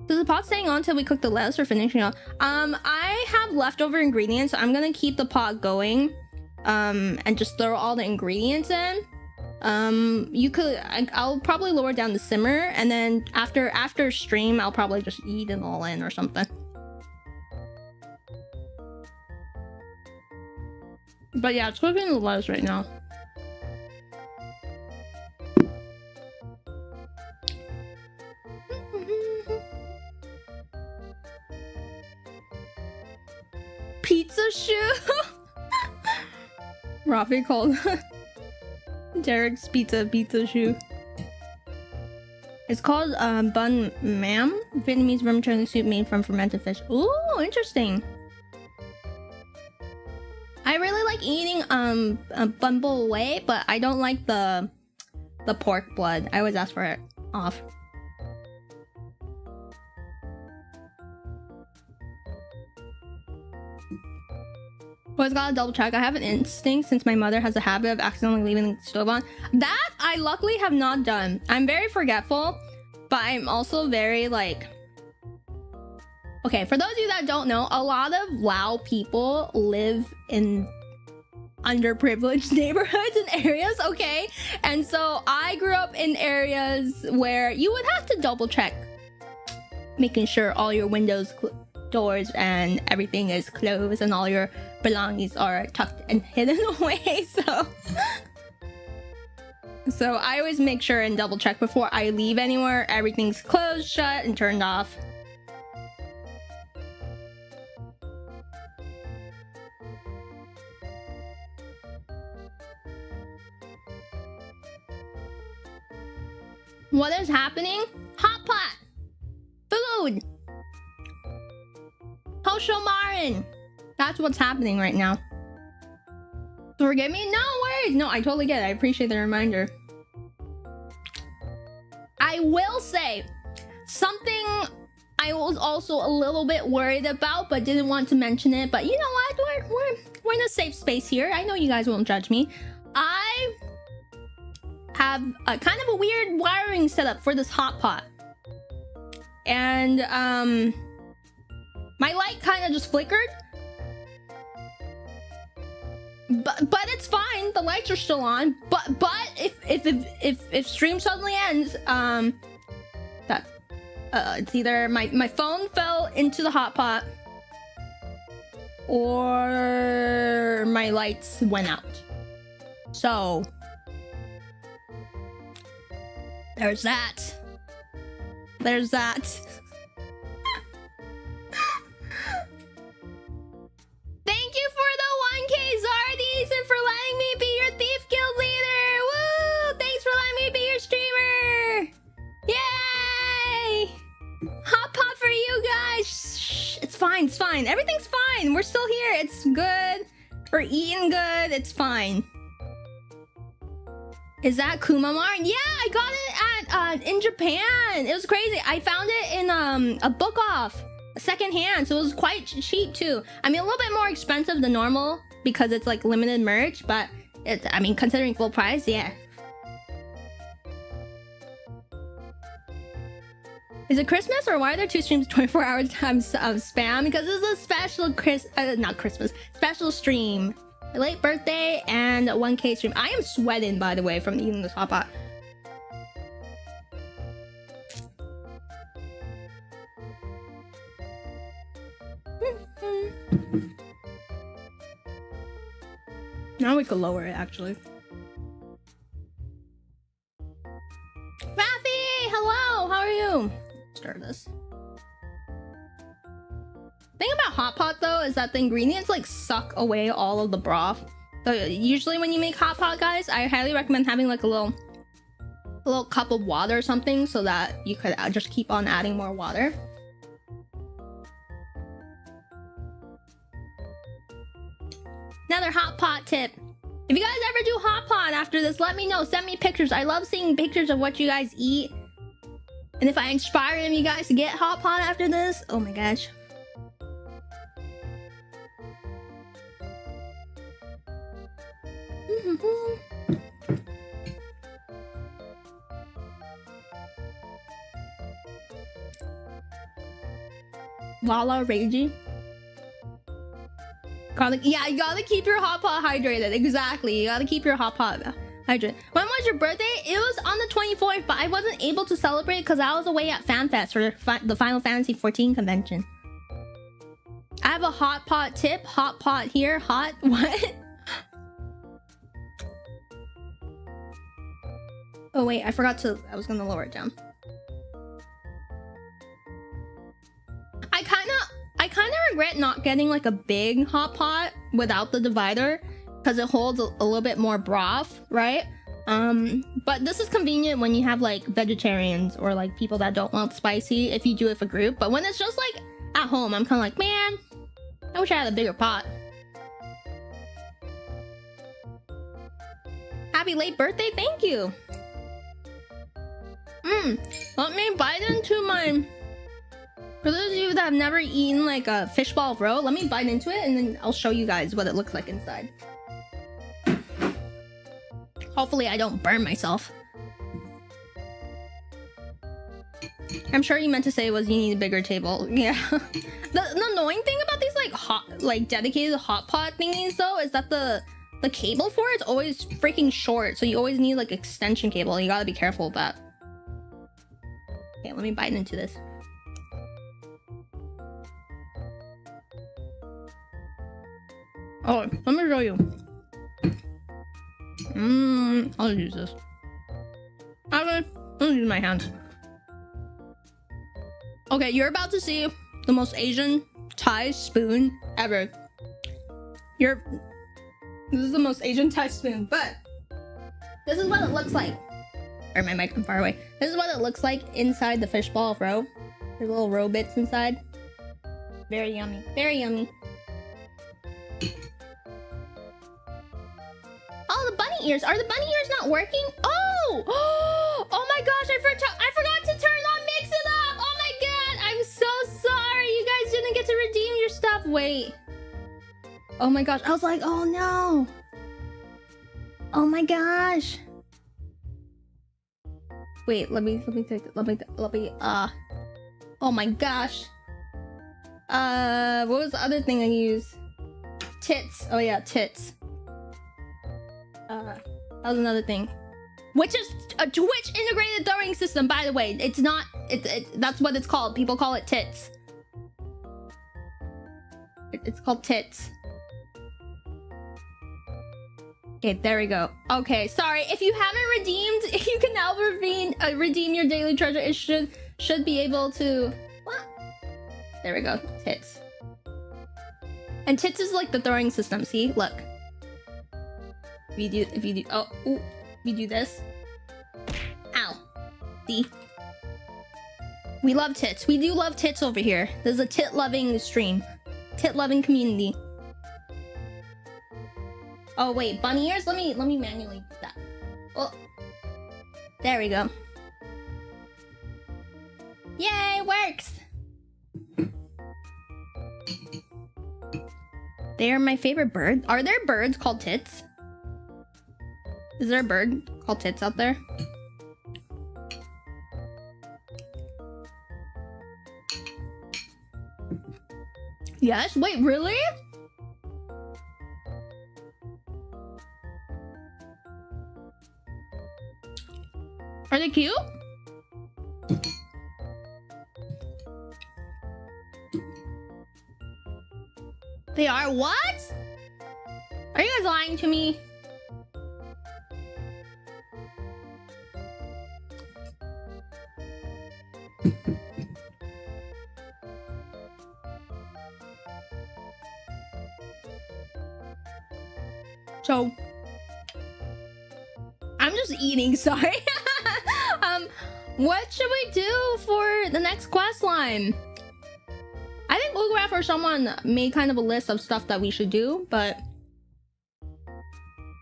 Does the pot staying on until we cook the lettuce or finishing up? I have leftover ingredients, so I'm gonna keep the pot going. And just throw all the ingredients in. I'll probably lower down the simmer, and then after stream I'll probably just eat it all in or something. But yeah, it's cooking the lettuce right now. Pizza shoe. Rafi called Derek's pizza shoe. It's called bun mam, Vietnamese vermicelli soup made from fermented fish. Ooh, interesting. I really like eating bun bo way, but I don't like the pork blood. I always ask for it off. Always gotta double check. I have an instinct since my mother has a habit of accidentally leaving the stove on. That I luckily have not done. I'm very forgetful, but I'm also very like... Okay, for those of you that don't know, a lot of Lao people live in underprivileged neighborhoods and areas, okay? And so I grew up in areas where you would have to double check, making sure all your windows, doors, and everything is closed and all your belongings are tucked and hidden away. So I always make sure and double check before I leave anywhere. Everything's closed, shut, and turned off. What is happening? Hot pot! Food! Hoshomarin! That's what's happening right now. Forgive me? No worries! No, I totally get it. I appreciate the reminder. I will say something I was also a little bit worried about, but didn't want to mention it. But you know what? We're in a safe space here. I know you guys won't judge me. I have a kind of a weird wiring setup for this hot pot. And my light kind of just flickered. But it's fine. The lights are still on. But if stream suddenly ends, it's either my phone fell into the hot pot or my lights went out. So there's that. There's that. Thank you for the 1K Zardies and for letting me be your Thief Guild leader! Woo! Thanks for letting me be your streamer! Yay! Hot pot for you guys! Shh, it's fine, it's fine. Everything's fine. We're still here. It's good. We're eating good. It's fine. Is that Kumamar? Yeah, I got it at in Japan. It was crazy. I found it in a book off, secondhand, so it was quite cheap too. I mean, a little bit more expensive than normal because it's like limited merch, but it's, I mean, considering full price, yeah. Is it Christmas or why are there 2 streams 24-hour times of spam? Because this is a special special stream. A late birthday and 1K stream. I am sweating, by the way, from eating this hot pot. Now we could lower it, actually. Rafi! Hello! How are you? Start this. Thing about hot pot though is that the ingredients like suck away all of the broth. So usually when you make hot pot, guys, I highly recommend having like a little cup of water or something so that you could just keep on adding more water. Another hot pot tip. If you guys ever do hot pot after this, let me know. Send me pictures. I love seeing pictures of what you guys eat. And if I inspire any of you guys to get hot pot after this, oh my gosh. Lala Ragey. Yeah, you gotta keep your hot pot hydrated. Exactly, you gotta keep your hot pot hydrated. When was your birthday? It was on the 24th, but I wasn't able to celebrate because I was away at FanFest for the Final Fantasy 14 convention. I have a hot pot tip. Hot pot here. Hot what? Oh wait, I forgot to. I was gonna lower it down. I kind of regret not getting like a big hot pot without the divider because it holds a little bit more broth, right? But this is convenient when you have like vegetarians or like people that don't want spicy if you do it for group. But when it's just like at home, I'm kind of like, man, I wish I had a bigger pot. Happy late birthday, thank you. Let me bite into my... For those of you that have never eaten like a fishball of roe, let me bite into it and then I'll show you guys what it looks like inside. Hopefully I don't burn myself. I'm sure you meant to say was you need a bigger table. Yeah. The annoying thing about these like dedicated hot pot thingies though is that the cable for it's always freaking short, so you always need like extension cable. You gotta be careful of that. Okay, let me bite into this. Oh, let me show you. I'll use this. Okay, I'll use my hands. Okay, you're about to see the most Asian Thai spoon ever. This is the most Asian Thai spoon, but this is what it looks like. Or my mic, I'm far away. This is what it looks like inside the fishball of roe. There's little roe bits inside. Very yummy. Very yummy. Oh, the bunny ears. Are the bunny ears not working? Oh! Oh my gosh, I forgot to turn on Mix It Up! Oh my god! I'm so sorry! You guys didn't get to redeem your stuff. Wait. Oh my gosh. I was like, oh no. Oh my gosh. Wait, let me oh my gosh. What was the other thing I used? Tits. Oh yeah, tits. That was another thing. Which is a Twitch integrated throwing system, by the way. It's not, that's what it's called. People call it tits. It's called tits. Okay, there we go. Okay, sorry. If you haven't redeemed, you can now redeem your daily treasure. It should be able to... What? There we go. Tits. And tits is like the throwing system. See? Look. If you do this. Ow. See? We love tits. We do love tits over here. There's a tit-loving stream. Tit-loving community. Oh wait, bunny ears? Let me manually do that. Oh, There we go. Yay, works! They are my favorite bird. Are there birds called tits? Is there a bird called tits out there? Yes? Wait, really? Are they cute? They are what? Are you guys lying to me? So, I'm just eating, sorry. What should we do for the next quest line? I think Ugraph or someone made kind of a list of stuff that we should do, but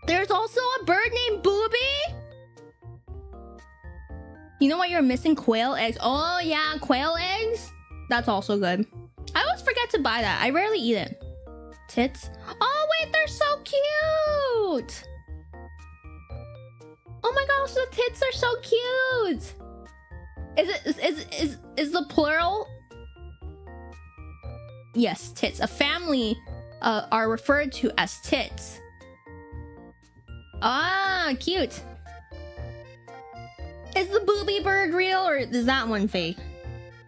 there's also a bird named Booby. You know what you're missing? Quail eggs. Oh yeah, quail eggs. That's also good. I always forget to buy that. I rarely eat it. Tits. Oh wait, they're so cute. Oh my gosh, the tits are so cute. Is the plural? Yes, tits. A family are referred to as tits. Ah, cute. Is the booby bird real or is that one fake?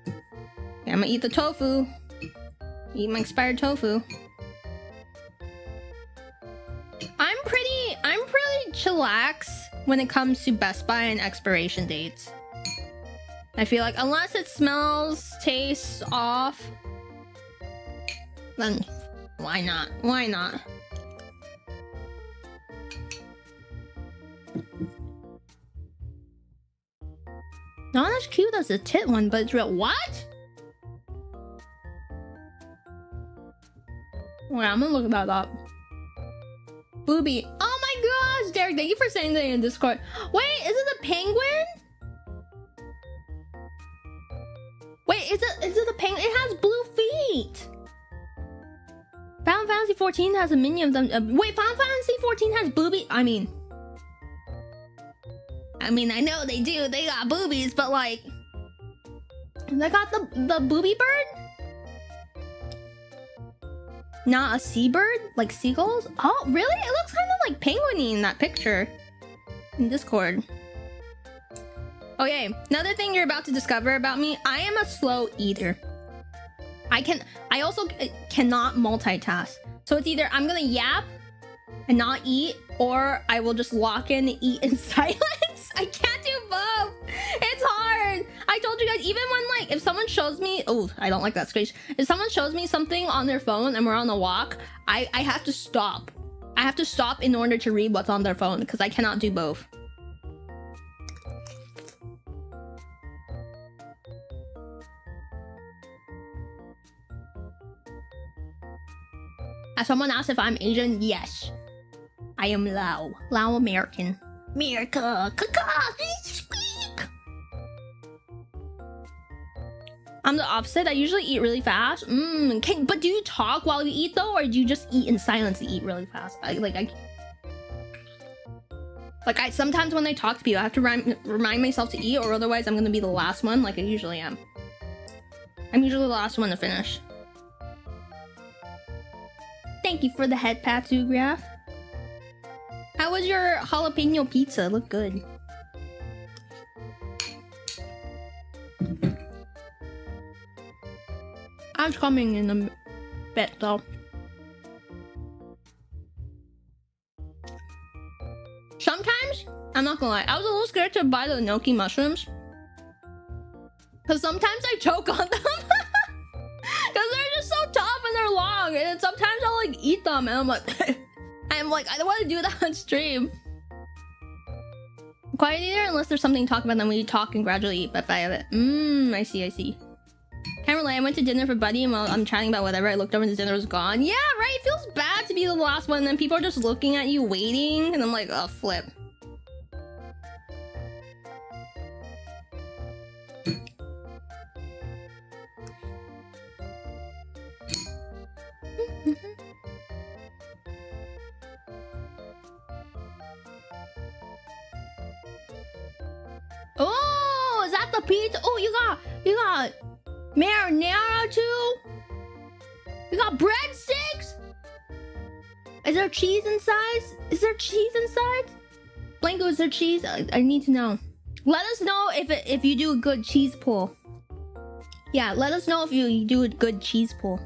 Okay, I'm gonna eat the tofu. Eat my expired tofu. I'm pretty chillax when it comes to Best Buy and expiration dates. I feel like unless it smells, tastes off, then why not? Why not? Not as cute as the tit one, but it's real. What? Wait, I'm gonna look that up. Booby. Oh my gosh, Derek, thank you for saying that in Discord. Wait, is it the penguin? Wait, is it the penguin? It has blue feet. Final Fantasy 14 has a mini of them. Wait, Final Fantasy 14 has booby. I mean, I know they do. They got boobies, but like, they got the booby bird. Not a seabird, like seagulls. Oh, really? It looks kind of like penguin-y in that picture in Discord. Oh yeah, another thing you're about to discover about me, I am a slow eater. I also cannot multitask. So it's either I'm gonna yap and not eat, or I will just lock in and eat in silence. I can't do both. It's hard. I told you guys, even when like, if someone shows me, oh, I don't like that screech. If someone shows me something on their phone and we're on a walk, I have to stop. I have to stop in order to read what's on their phone because I cannot do both. As someone asked if I'm Asian, yes. I am Lao. Lao American. America. I'm the opposite. I usually eat really fast. But do you talk while you eat though, or do you just eat in silence and eat really fast? Sometimes when I talk to people, I have to remind myself to eat, or otherwise I'm gonna be the last one, like I usually am. I'm usually the last one to finish. Thank you for the head tattoo, Graph. How was your jalapeno pizza? Look good. I'm coming in a bit though. Sometimes, I'm not gonna lie, I was a little scared to buy the gnocchi mushrooms. Because sometimes I choke on them. Because they're just so tough and they're long. And sometimes I'll like eat them and I'm like, I don't want to do that on stream. Quiet eater unless there's something to talk about, then we talk and gradually eat but by it. I see. Can't relate. I went to dinner for Buddy and while I'm chatting about whatever, I looked over and the dinner was gone. Yeah, right? It feels bad to be the last one and then people are just looking at you waiting and I'm like, oh, flip. Oh, is that the pizza? Oh, you got marinara too? You got breadsticks? Is there cheese inside? Is there cheese inside? Blanco, is there cheese? I need to know. Let us know if you do a good cheese pull. Yeah, let us know if you do a good cheese pull.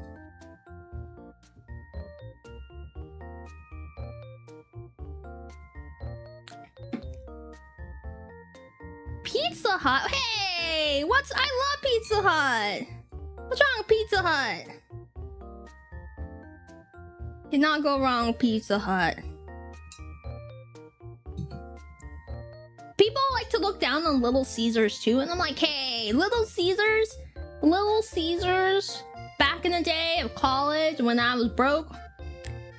Pizza Hut? Hey, I love Pizza Hut. What's wrong with Pizza Hut? Cannot go wrong with Pizza Hut. People like to look down on Little Caesars too, and I'm like, hey, Little Caesars, back in the day of college when I was broke,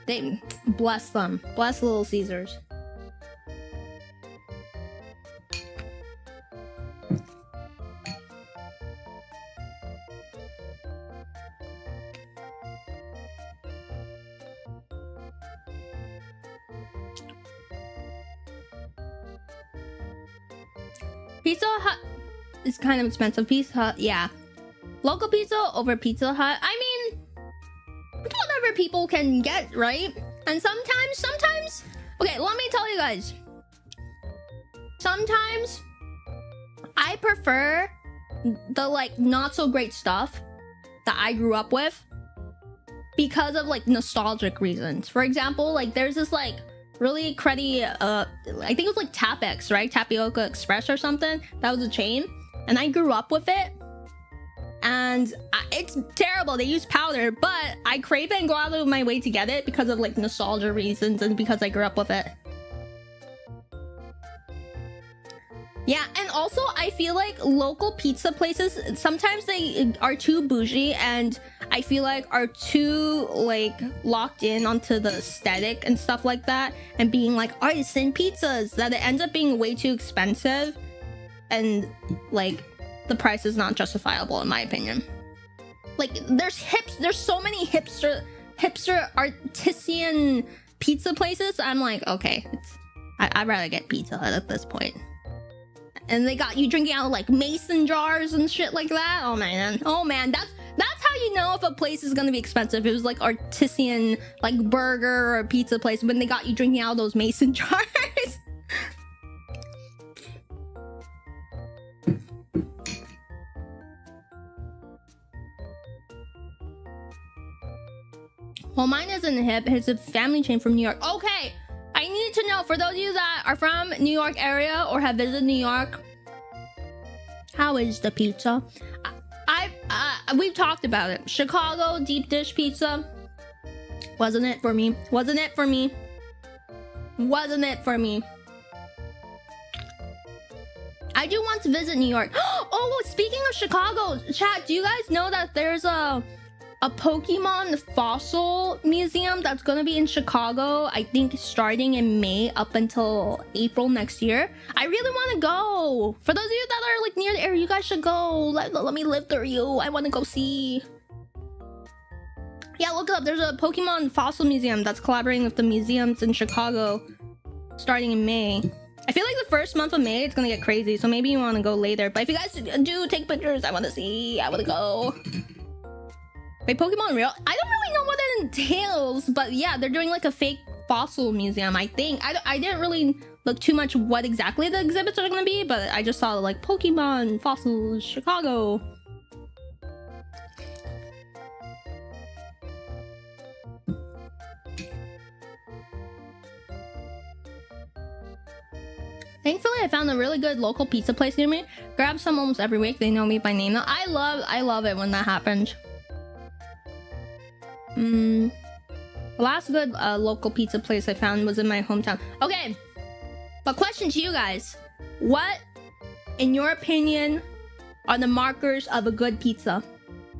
they bless them, bless Little Caesars. Pizza Hut is kind of expensive. Pizza Hut, yeah. Local pizza over Pizza Hut. I mean, it's whatever people can get, right? And sometimes, okay, let me tell you guys. Sometimes I prefer the like not so great stuff that I grew up with because of like nostalgic reasons. For example, like there's this like really cruddy I think it was like Tapex, right? Tapioca Express or something. That was a chain, and I grew up with it, and it's terrible. They use powder, but I crave it and go out of my way to get it because of like nostalgia reasons and because I grew up with it. Yeah, and also I feel like local pizza places, sometimes they are too bougie and I feel like are too like locked in onto the aesthetic and stuff like that, and being like artisan pizzas, that it ends up being way too expensive and like the price is not justifiable in my opinion. Like there's so many hipster artisan pizza places. I'm like, okay, I'd rather get Pizza Hut at this point. And they got you drinking out of like mason jars and shit like that. Oh man, that's how you know if a place is gonna be expensive. It was like artisan, like burger or pizza place, when they got you drinking out of those mason jars. Well, mine isn't hip. It's a family chain from New York. Okay, I need to know, for those of you that are from New York area or have visited New York, how is the pizza? We've talked about it. Chicago deep dish pizza wasn't it for me. Wasn't it for me. I do want to visit New York. Oh, speaking of Chicago, chat, do you guys know that there's a Pokemon fossil museum that's gonna be in Chicago, I think starting in May up until April next year? I really want to go. For those of you that are like near the area, you guys should go. Let me live through you. I want to go see. Yeah, look it up. There's a Pokemon fossil museum that's collaborating with the museums in Chicago starting in May. I feel like the first month of May it's gonna get crazy, so maybe you want to go later. But if you guys do take pictures, I want to see. I want to go. Wait, Pokemon real? I don't really know what it entails, but yeah, they're doing like a fake fossil museum, I think. I didn't really look too much what exactly the exhibits are gonna be, but I just saw like Pokemon fossils Chicago. Thankfully, I found a really good local pizza place near me. Grab some almost every week. They know me by name now. I love it when that happens. The last good local pizza place I found was in my hometown. Okay, but question to you guys: what, in your opinion, are the markers of a good pizza?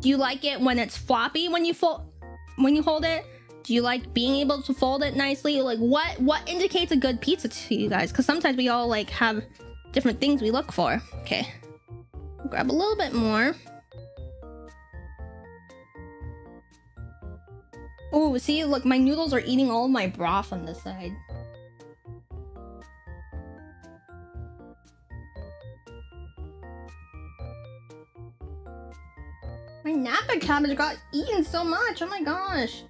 Do you like it when it's floppy when you hold it? Do you like being able to fold it nicely? Like what indicates a good pizza to you guys? Because sometimes we all like have different things we look for. Okay, grab a little bit more. Oh, see, look, my noodles are eating all my broth on this side. My Napa cabbage got eaten so much. Oh my gosh.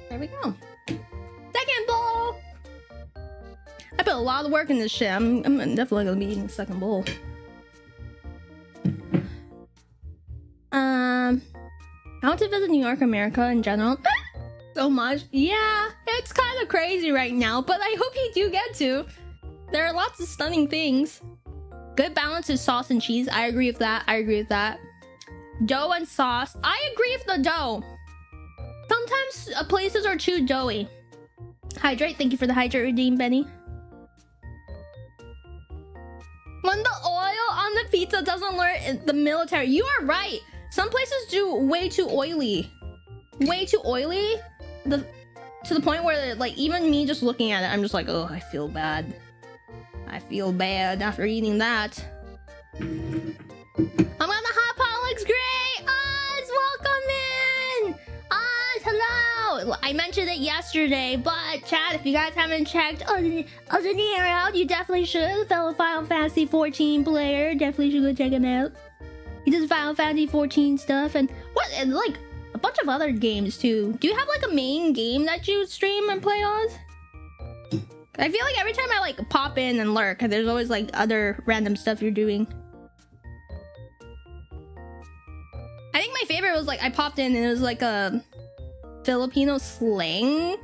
There we go. Second bowl. I put a lot of work in this shit. I'm definitely gonna be eating the second bowl. I want to visit New York, America in general. So much. Yeah, it's kind of crazy right now, but I hope you do get to. There are lots of stunning things. Good balance is sauce and cheese. I agree with that. I agree with that. Dough and sauce. I agree with the dough. Sometimes places are too doughy. Hydrate. Thank you for the hydrate redeem, Benny. When the oil on the pizza doesn't learn the military. You are right. Some places do way too oily. Way too oily. To the point where, like, even me just looking at it, I'm just like, oh, I feel bad. I feel bad after eating that. I'm on the hot pot. Looks great. Oz, welcome in. Oz, hello. I mentioned it yesterday, but chat, if you guys haven't checked Ozanier out, you definitely should. Fellow Final Fantasy 14 player, definitely should go check him out. He does Final Fantasy 14 stuff and like a bunch of other games too. Do you have like a main game that you stream and play, Oz? I feel like every time I like pop in and lurk, there's always like other random stuff you're doing. I think my favorite was like I popped in and it was like a Filipino slang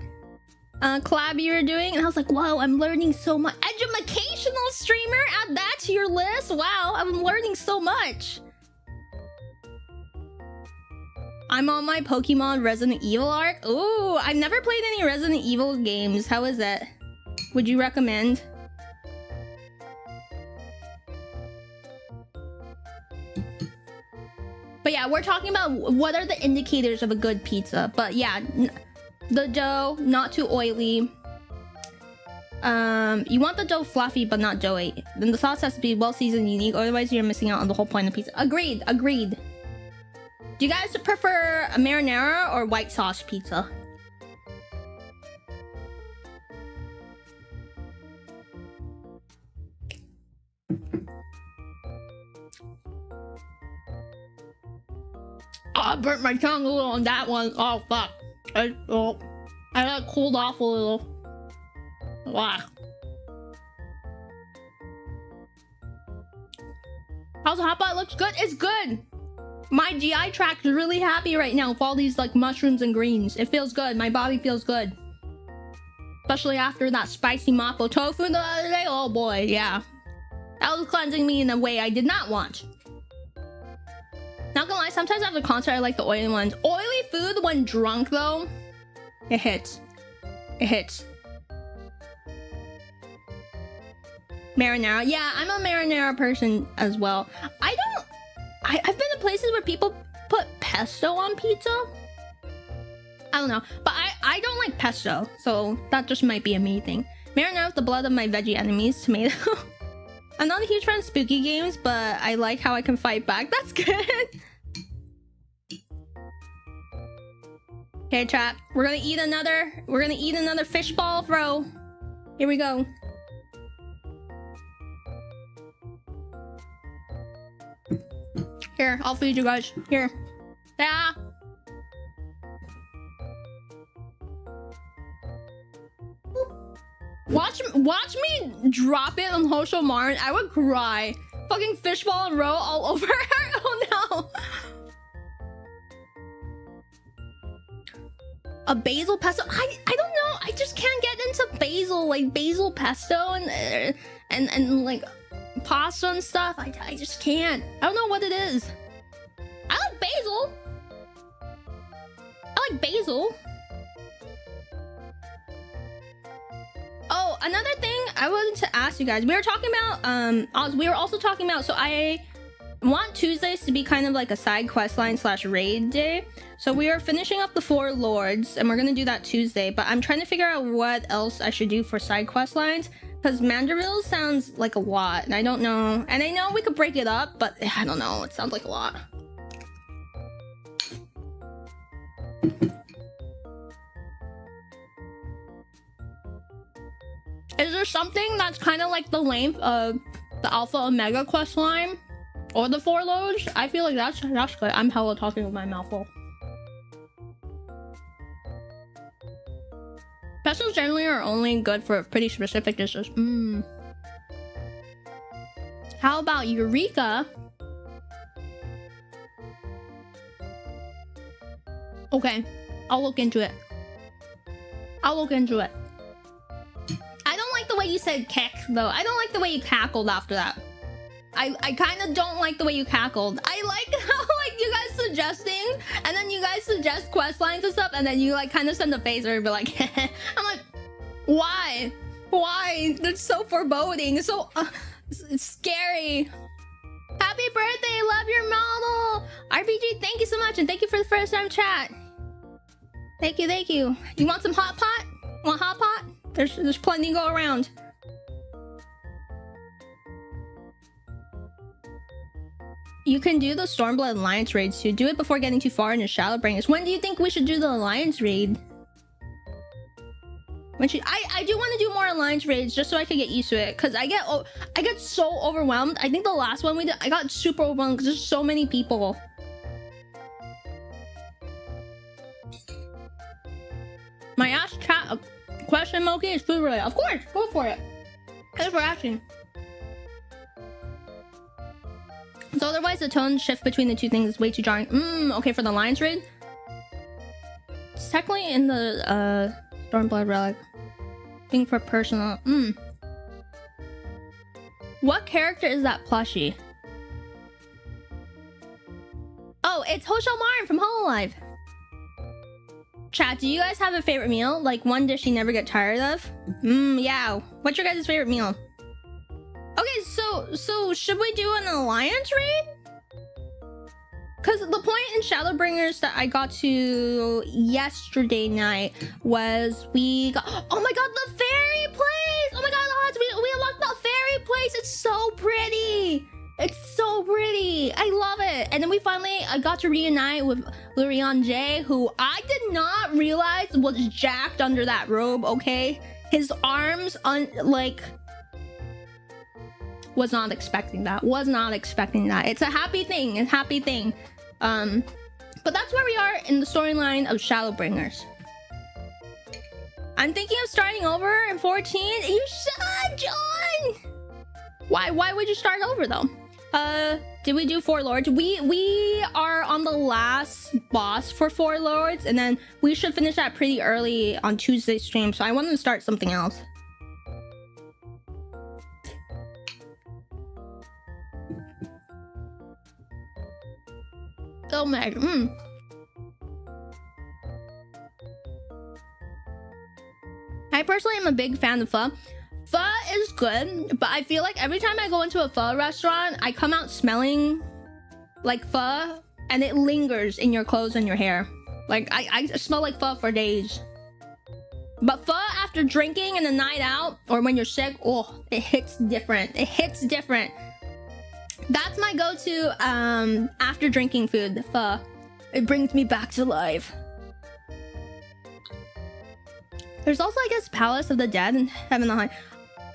collab you were doing, and I was like, wow, I'm learning so much. Educational streamer, add that to your list. Wow, I'm learning so much. I'm on my Pokemon Resident Evil arc. Ooh, I've never played any Resident Evil games. How is it? Would you recommend? But yeah, we're talking about what are the indicators of a good pizza. But yeah, the dough, not too oily. You want the dough fluffy, but not doughy. Then the sauce has to be well seasoned and unique, otherwise you're missing out on the whole point of pizza. Agreed, agreed. Do you guys prefer a marinara or white sauce pizza? Oh, I burnt my tongue a little on that one. Oh, fuck. I got cooled off a little. Wow. How's the hot pot? Looks good. It's good. My GI tract is really happy right now with all these like mushrooms and greens. It feels good. My body feels good. Especially after that spicy mapo tofu the other day. Oh boy, yeah. That was cleansing me in a way I did not want. Not gonna lie, sometimes after concert I like the oily ones. Oily food when drunk though, it hits. It hits. Marinara. Yeah, I'm a marinara person as well. I've been to places where people put pesto on pizza. I don't know, but I don't like pesto, so that just might be a me thing. Marinara with the blood of my veggie enemies, tomato. I'm not a huge fan of spooky games, but I like how I can fight back. That's good. Okay, chat. We're gonna eat another fish ball throw. Here we go. Here, I'll feed you guys. Here. Yeah. Watch me drop it on Hosho Marin. I would cry. Fucking fishball and roll all over her. Oh no. A basil pesto. I don't know. I just can't get into basil, like basil pesto and like pasta and stuff. I just can't. I don't know what it is. I like basil. I like basil. Oh, another thing I wanted to ask you guys. We were talking about we were also talking about, so I want Tuesdays to be kind of like a side quest line / raid day. So we are finishing up the 4 lords and we're gonna do that Tuesday, but I'm trying to figure out what else I should do for side quest lines, because Mandrill sounds like a lot and I don't know, and I know we could break it up, but I don't know, it sounds like a lot. Is there something that's kind of like the length of the Alpha Omega quest line or the 4 loads? I feel like that's good. I'm hella talking with my mouth full. Specials generally are only good for pretty specific dishes. How about Eureka? Okay, I'll look into it. I don't like the way you said keck though. I don't like the way you cackled after that. I kind of don't like the way you cackled. I like how like you guys suggesting, and then you guys suggest quest lines and stuff, and then you like kind of send a face or be like, I'm like, why? That's so foreboding. So it's scary. Happy birthday, love your model. RPG, thank you so much, and thank you for the first time chat. Thank you. You want some hot pot? Want hot pot? There's plenty to go around. You can do the Stormblood Alliance raids too. Do it before getting too far into Shadowbringers. When do you think we should do the Alliance raid? When should I do want to do more Alliance raids just so I can get used to it, because I get so overwhelmed. I think the last one we did, I got super overwhelmed because there's so many people. My ass chat question, Moki, is food related. Of course, go for it. Thanks for asking. So otherwise the tone shift between the two things is way too jarring. Okay, for the Alliance raid, it's technically in the Stormblood relic thing for personal. What character is that plushie? Oh, it's Hoshel Marin from Hololive. Chat, do you guys have a favorite meal? Like one dish you never get tired of? Yeah. What's your guys' favorite meal? Okay, so should we do an Alliance raid? Because the point in Shadowbringers that I got to yesterday night was we got... Oh my god, the fairy place! Oh my god, Odds, we unlocked the fairy place! It's so pretty! It's so pretty! I love it! And then we finally got to reunite with Lurion J, who I did not realize was jacked under that robe, okay? His arms, was not expecting that. It's a happy thing. But that's where we are in the storyline of Shadowbringers. I'm thinking of starting over in 14. You should, John! Why would you start over though? Did we do 4 lords? We are on the last boss for 4 lords, and then we should finish that pretty early on Tuesday's stream, so I wanted to start something else. Oh my, I personally am a big fan of pho. Pho is good, but I feel like every time I go into a pho restaurant, I come out smelling like pho, and it lingers in your clothes and your hair. Like, I smell like pho for days. But pho after drinking and a night out, or when you're sick, oh, it hits different. That's my go-to after drinking food, pho. It brings me back to life. There's also, I guess, Palace of the Dead and Heaven on High.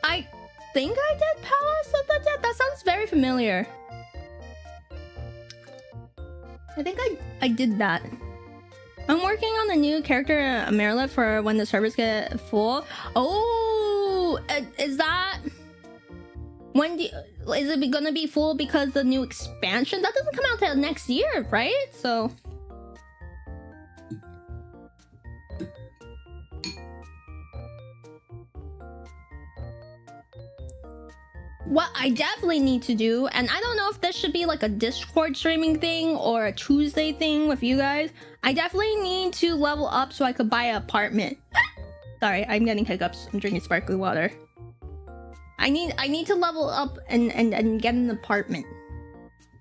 I think I did Palace of the Dead. That sounds very familiar. I think I did that. I'm working on the new character Amerla for when the servers get full. Oh, is that... is it gonna be full because the new expansion? That doesn't come out till next year, right? So... what I definitely need to do, and I don't know if this should be like a Discord streaming thing or a Tuesday thing with you guys, I definitely need to level up so I could buy an apartment. Sorry, I'm getting hiccups. I'm drinking sparkling water. I need to level up and get an apartment.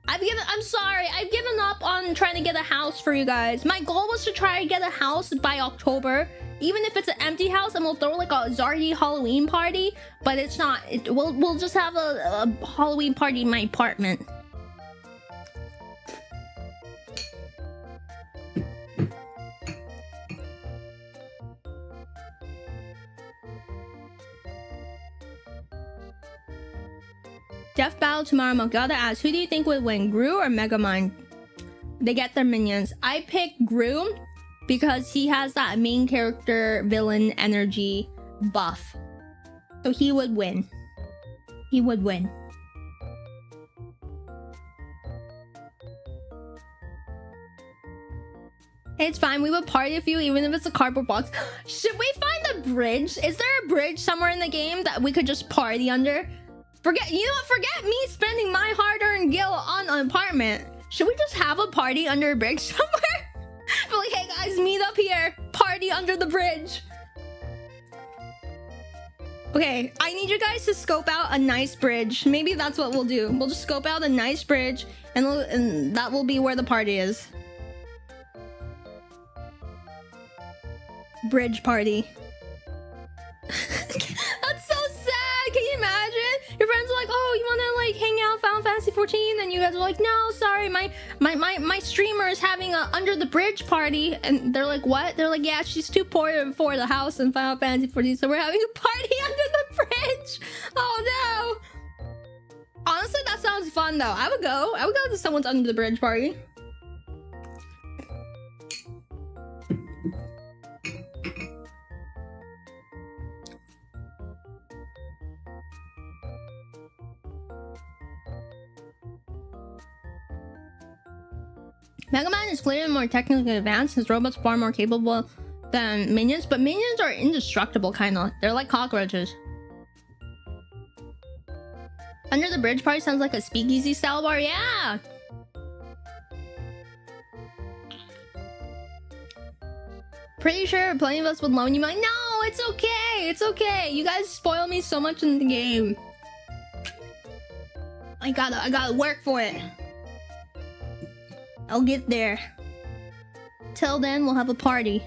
I'm sorry, I've given up on trying to get a house for you guys. My goal was to try to get a house by October. Even if it's an empty house, and we'll throw like a Zardy Halloween party, but it's not. We'll just have a Halloween party in my apartment. Death battle tomorrow. Mokizard asks, who do you think would win, Gru or Megamind? They get their minions. I pick Gru because he has that main character villain energy buff. So he would win. He would win. It's fine, we would party with you even if it's a cardboard box. Should we find a bridge? Is there a bridge somewhere in the game that we could just party under? Forget, you know what? Forget me spending my hard-earned gil on an apartment. Should we just have a party under a bridge somewhere? Be like, hey guys, meet up here. Party under the bridge. Okay, I need you guys to scope out a nice bridge. Maybe that's what we'll do. We'll just scope out a nice bridge, and that will be where the party is. Bridge party. That's so sad. Can you imagine? Your friends are like, oh, you want to like hang out Final Fantasy 14, and you guys are like, no, sorry, my streamer is having a under the bridge party, and they're like, what? They're like, yeah, she's too poor to afford a house in Final Fantasy 14, so we're having a party under the bridge. Oh no. Honestly, that sounds fun though. I would go to someone's under the bridge party. Mega Man is clearly more technically advanced. His robots far more capable than minions, but minions are indestructible, kinda. They're like cockroaches. Under the bridge party sounds like a speakeasy style bar. Yeah. Pretty sure plenty of us would loan you money. No, it's okay. It's okay. You guys spoil me so much in the game. I gotta work for it. I'll get there. Till then, we'll have a party.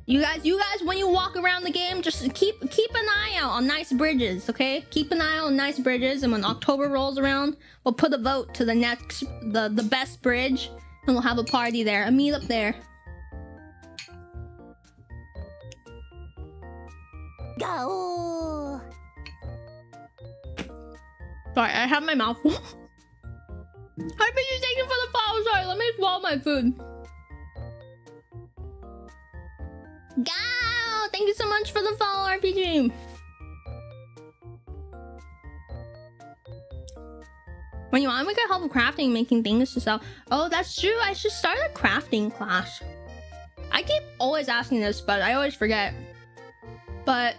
You guys, when you walk around the game, just keep an eye out on nice bridges, okay? Keep an eye out on nice bridges, and when October rolls around, we'll put a vote to the best bridge, and we'll have a party there, a meetup there. Go. Sorry, I have my mouth full. Hi, bitches, thank you for the follow. Sorry, let me swallow my food. Go! Thank you so much for the follow, RPG. When you want, we can help with crafting, making things to sell. Oh, that's true. I should start a crafting class. I keep always asking this, but I always forget. But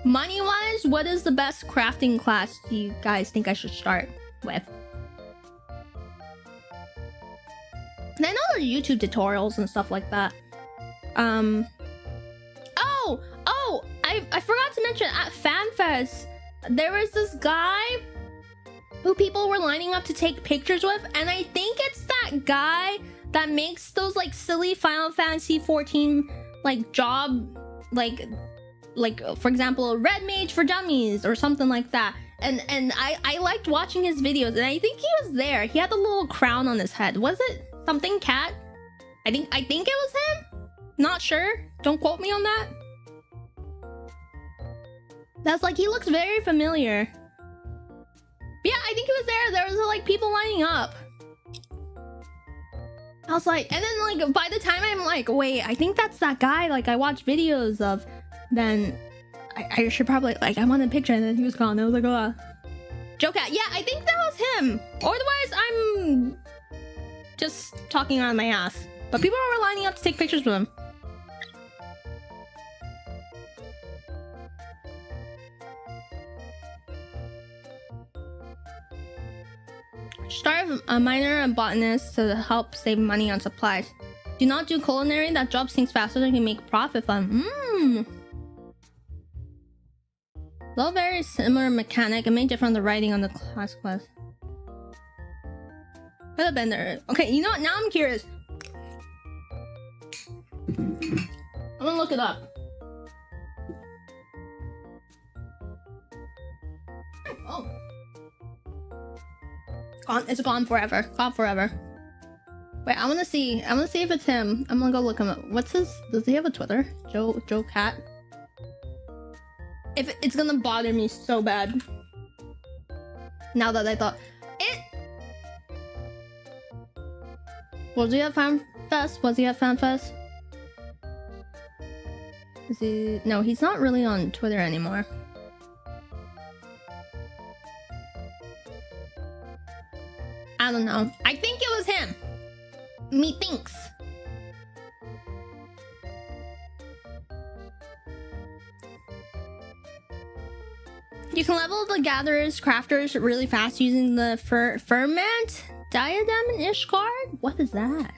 money-wise, what is the best crafting class do you guys think I should start with? And I know there's YouTube tutorials and stuff like that. Oh, I forgot to mention at FanFest, there was this guy who people were lining up to take pictures with, and I think it's that guy that makes those like silly Final Fantasy 14 like job, like for example, Red Mage for Dummies or something like that. And I liked watching his videos, and I think he was there. He had a little crown on his head. Was it something cat? I think it was him. Not sure. Don't quote me on that. That's like, he looks very familiar. But yeah, I think he was there. There was like people lining up. I was like, and then like by the time I'm like, wait, I think that's that guy like I watched videos of, then I should probably like, I want a picture, and then he was gone. I was like, oh, joke at. Yeah, I think that was him. Otherwise, I'm just talking out of my ass. But people were lining up to take pictures with him. Start a miner and botanist to help save money on supplies. Do not do culinary. That job sinks faster than you can make profit from. Though very similar mechanic, it may differ on the writing on the class. Could have been there. Okay, you know what? Now I'm curious. I'm gonna look it up. Oh. Gone. It's gone forever. Gone forever. Wait, I wanna see. I wanna see if it's him. I'm gonna go look him up. What's his? Does he have a Twitter? Joe Cat. If it's gonna bother me so bad. Now that I thought it. Was he at FanFest? Was he at FanFest? Is he? No, he's not really on Twitter anymore. I don't know. I think it was him. Methinks. You can level the gatherers, crafters really fast using the ferment diadem and Ishgard? What is that?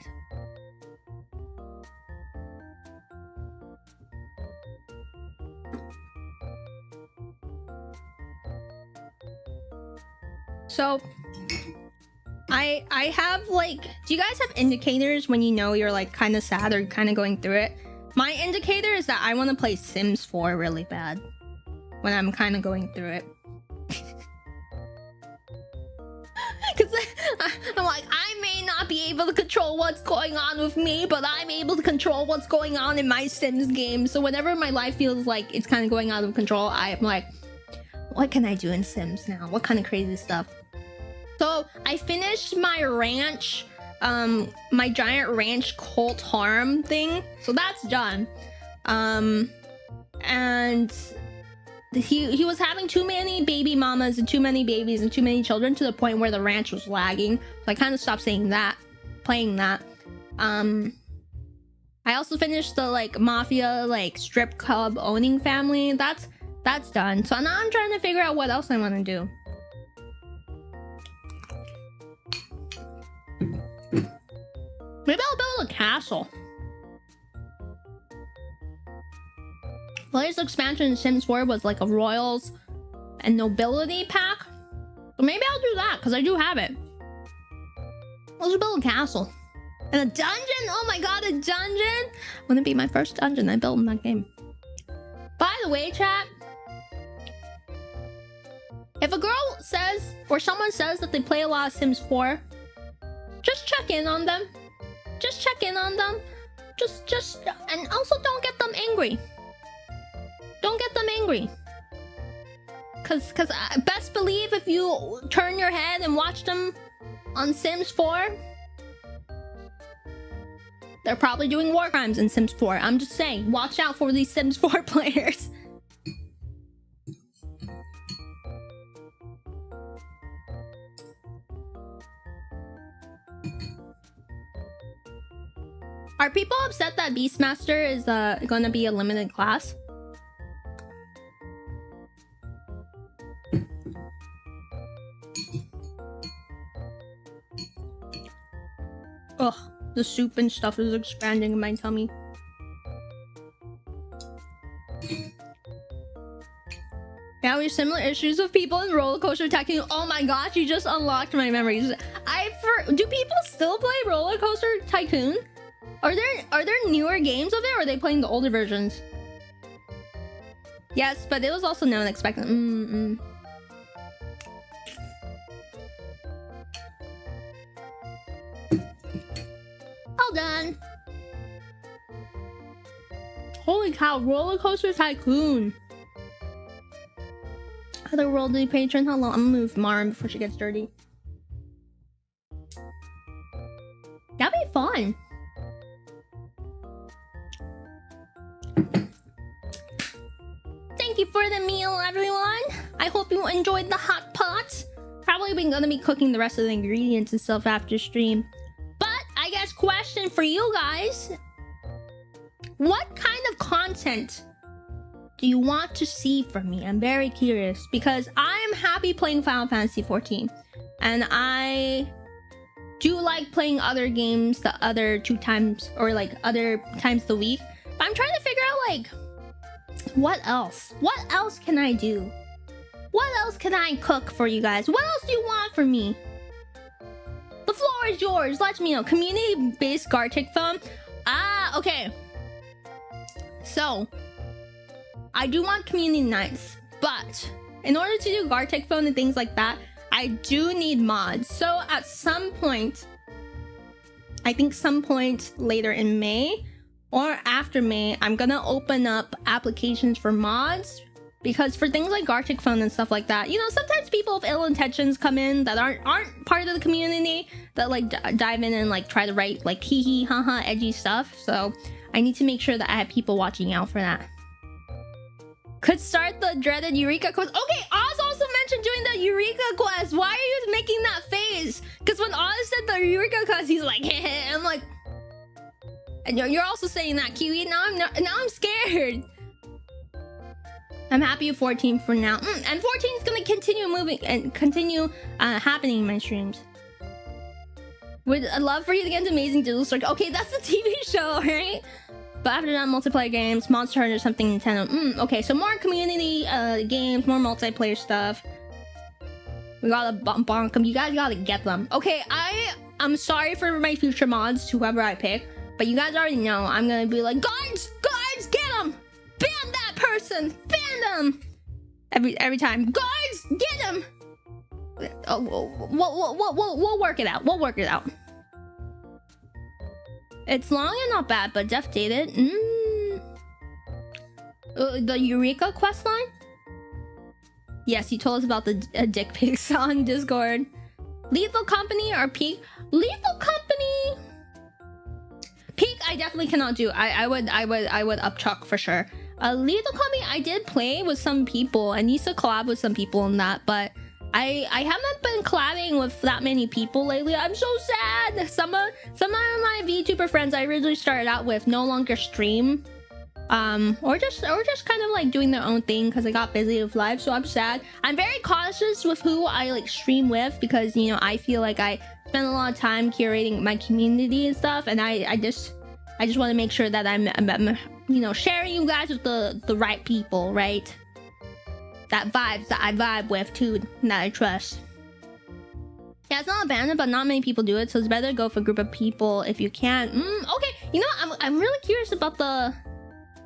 So I have like, do you guys have indicators when you know you're like kind of sad or kind of going through it? My indicator is that I want to play Sims 4 really bad when I'm kind of going through it. Because I'm like, I may not be able to control what's going on with me, but I'm able to control what's going on in my Sims game. So whenever my life feels like it's kind of going out of control, I'm like, what can I do in Sims now? What kind of crazy stuff? So I finished my ranch, my giant ranch cult harm thing. So that's done. And he was having too many baby mamas and too many babies and too many children to the point where the ranch was lagging. So I kind of stopped playing that. I also finished the like mafia like strip club owning family. That's done. So now I'm trying to figure out what else I want to do. Maybe I'll build a castle. The latest expansion in Sims 4 was like a royals and nobility pack. So maybe I'll do that because I do have it. Let's build a castle. And a dungeon? Oh my god, a dungeon? Wouldn't it be my first dungeon I built in that game? By the way, chat, if a girl says or someone says that they play a lot of Sims 4, just check in on them. Just check in on them. Just, and also don't get them angry. Don't get them angry. Cause best believe if you turn your head and watch them on Sims 4, they're probably doing war crimes in Sims 4. I'm just saying, watch out for these Sims 4 players. Are people upset that Beastmaster is gonna be a limited class? Ugh, the soup and stuff is expanding in my tummy. Yeah, we have similar issues with people in Roller Coaster Tycoon. Oh my gosh, you just unlocked my memories. Do people still play Roller Coaster Tycoon? Are there newer games of it, or are they playing the older versions? Yes, but it was also known expected. All done. Holy cow, Roller Coaster Tycoon. Otherworldly patron, hello. I'm gonna move Marin before she gets dirty. That'd be fun. Thank you for the meal, everyone. I hope you enjoyed the hot pot. Probably been gonna be cooking the rest of the ingredients and stuff after stream. But I guess question for you guys: what kind of content do you want to see from me? I'm very curious because I am happy playing Final Fantasy XIV, and I do like playing other games the other 2 times or like other times the week. But I'm trying to figure out like what else can I do? can I cook for you guys? What else do you want from me? The floor is yours. Let me know. Community-based Gartic phone. Ah, okay. So, I do want community nights, but in order to do Gartic phone and things like that, I do need mods. So at some point, I think some point later in May or after May, I'm gonna open up applications for mods, because for things like Gartic phone and stuff like that, you know, sometimes people with ill intentions come in that aren't part of the community, that like dive in and like try to write like hee hee haha edgy stuff. So I need to make sure that I have people watching out for that. Could start the dreaded Eureka quest. Okay, Oz also mentioned doing the Eureka quest. Why are you making that face? Because when Oz said the Eureka quest, he's like, hey, I'm like, and you're also saying that, Kiwi. Now I'm scared. I'm happy with 14 for now. And 14 is gonna continue moving and continue happening in my streams. Would love for you to get into Amazing Digital Circuit. Okay, that's the TV show, right? But after that, multiplayer games, Monster Hunter, something Nintendo. Okay, so more community games, more multiplayer stuff. We gotta bonk them. You guys gotta get them. Okay, I'm sorry for my future mods, whoever I pick, but you guys already know I'm gonna be like, guards, get them, ban that person, ban them. Every time, guards, get them. We'll work it out. We'll work it out. It's long and not bad, but Jeff dated. The Eureka questline? Yes, he told us about the dick pics on Discord. Lethal Company or Peak? Lethal Company. Peak, I definitely cannot do. I would upchuck for sure. Lethal Company, I did play with some people. I need to collab with some people on that, but I haven't been collabing with that many people lately. I'm so sad. Some of my VTuber friends I originally started out with no longer stream, or just kind of like doing their own thing because I got busy with life. So I'm sad. I'm very cautious with who I like stream with, because you know I feel like I spend a lot of time curating my community and stuff, and I just want to make sure that I'm you know, sharing you guys with the right people, right? That I vibe with too, that I trust. Yeah, it's not abandoned, but not many people do it, so it's better to go for a group of people if you can. Okay, you know, I'm really curious about the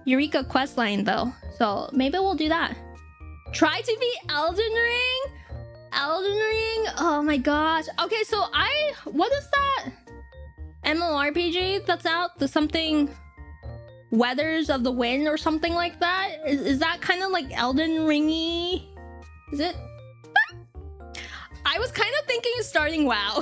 Eureka questline though, so maybe we'll do that. Try to beat Elden Ring. Oh my gosh. Okay, so what is that MMORPG that's out? The something Weathers of the Wind or something like that? Is that kind of like Elden Ringy? Is it? I was kind of thinking of starting WoW.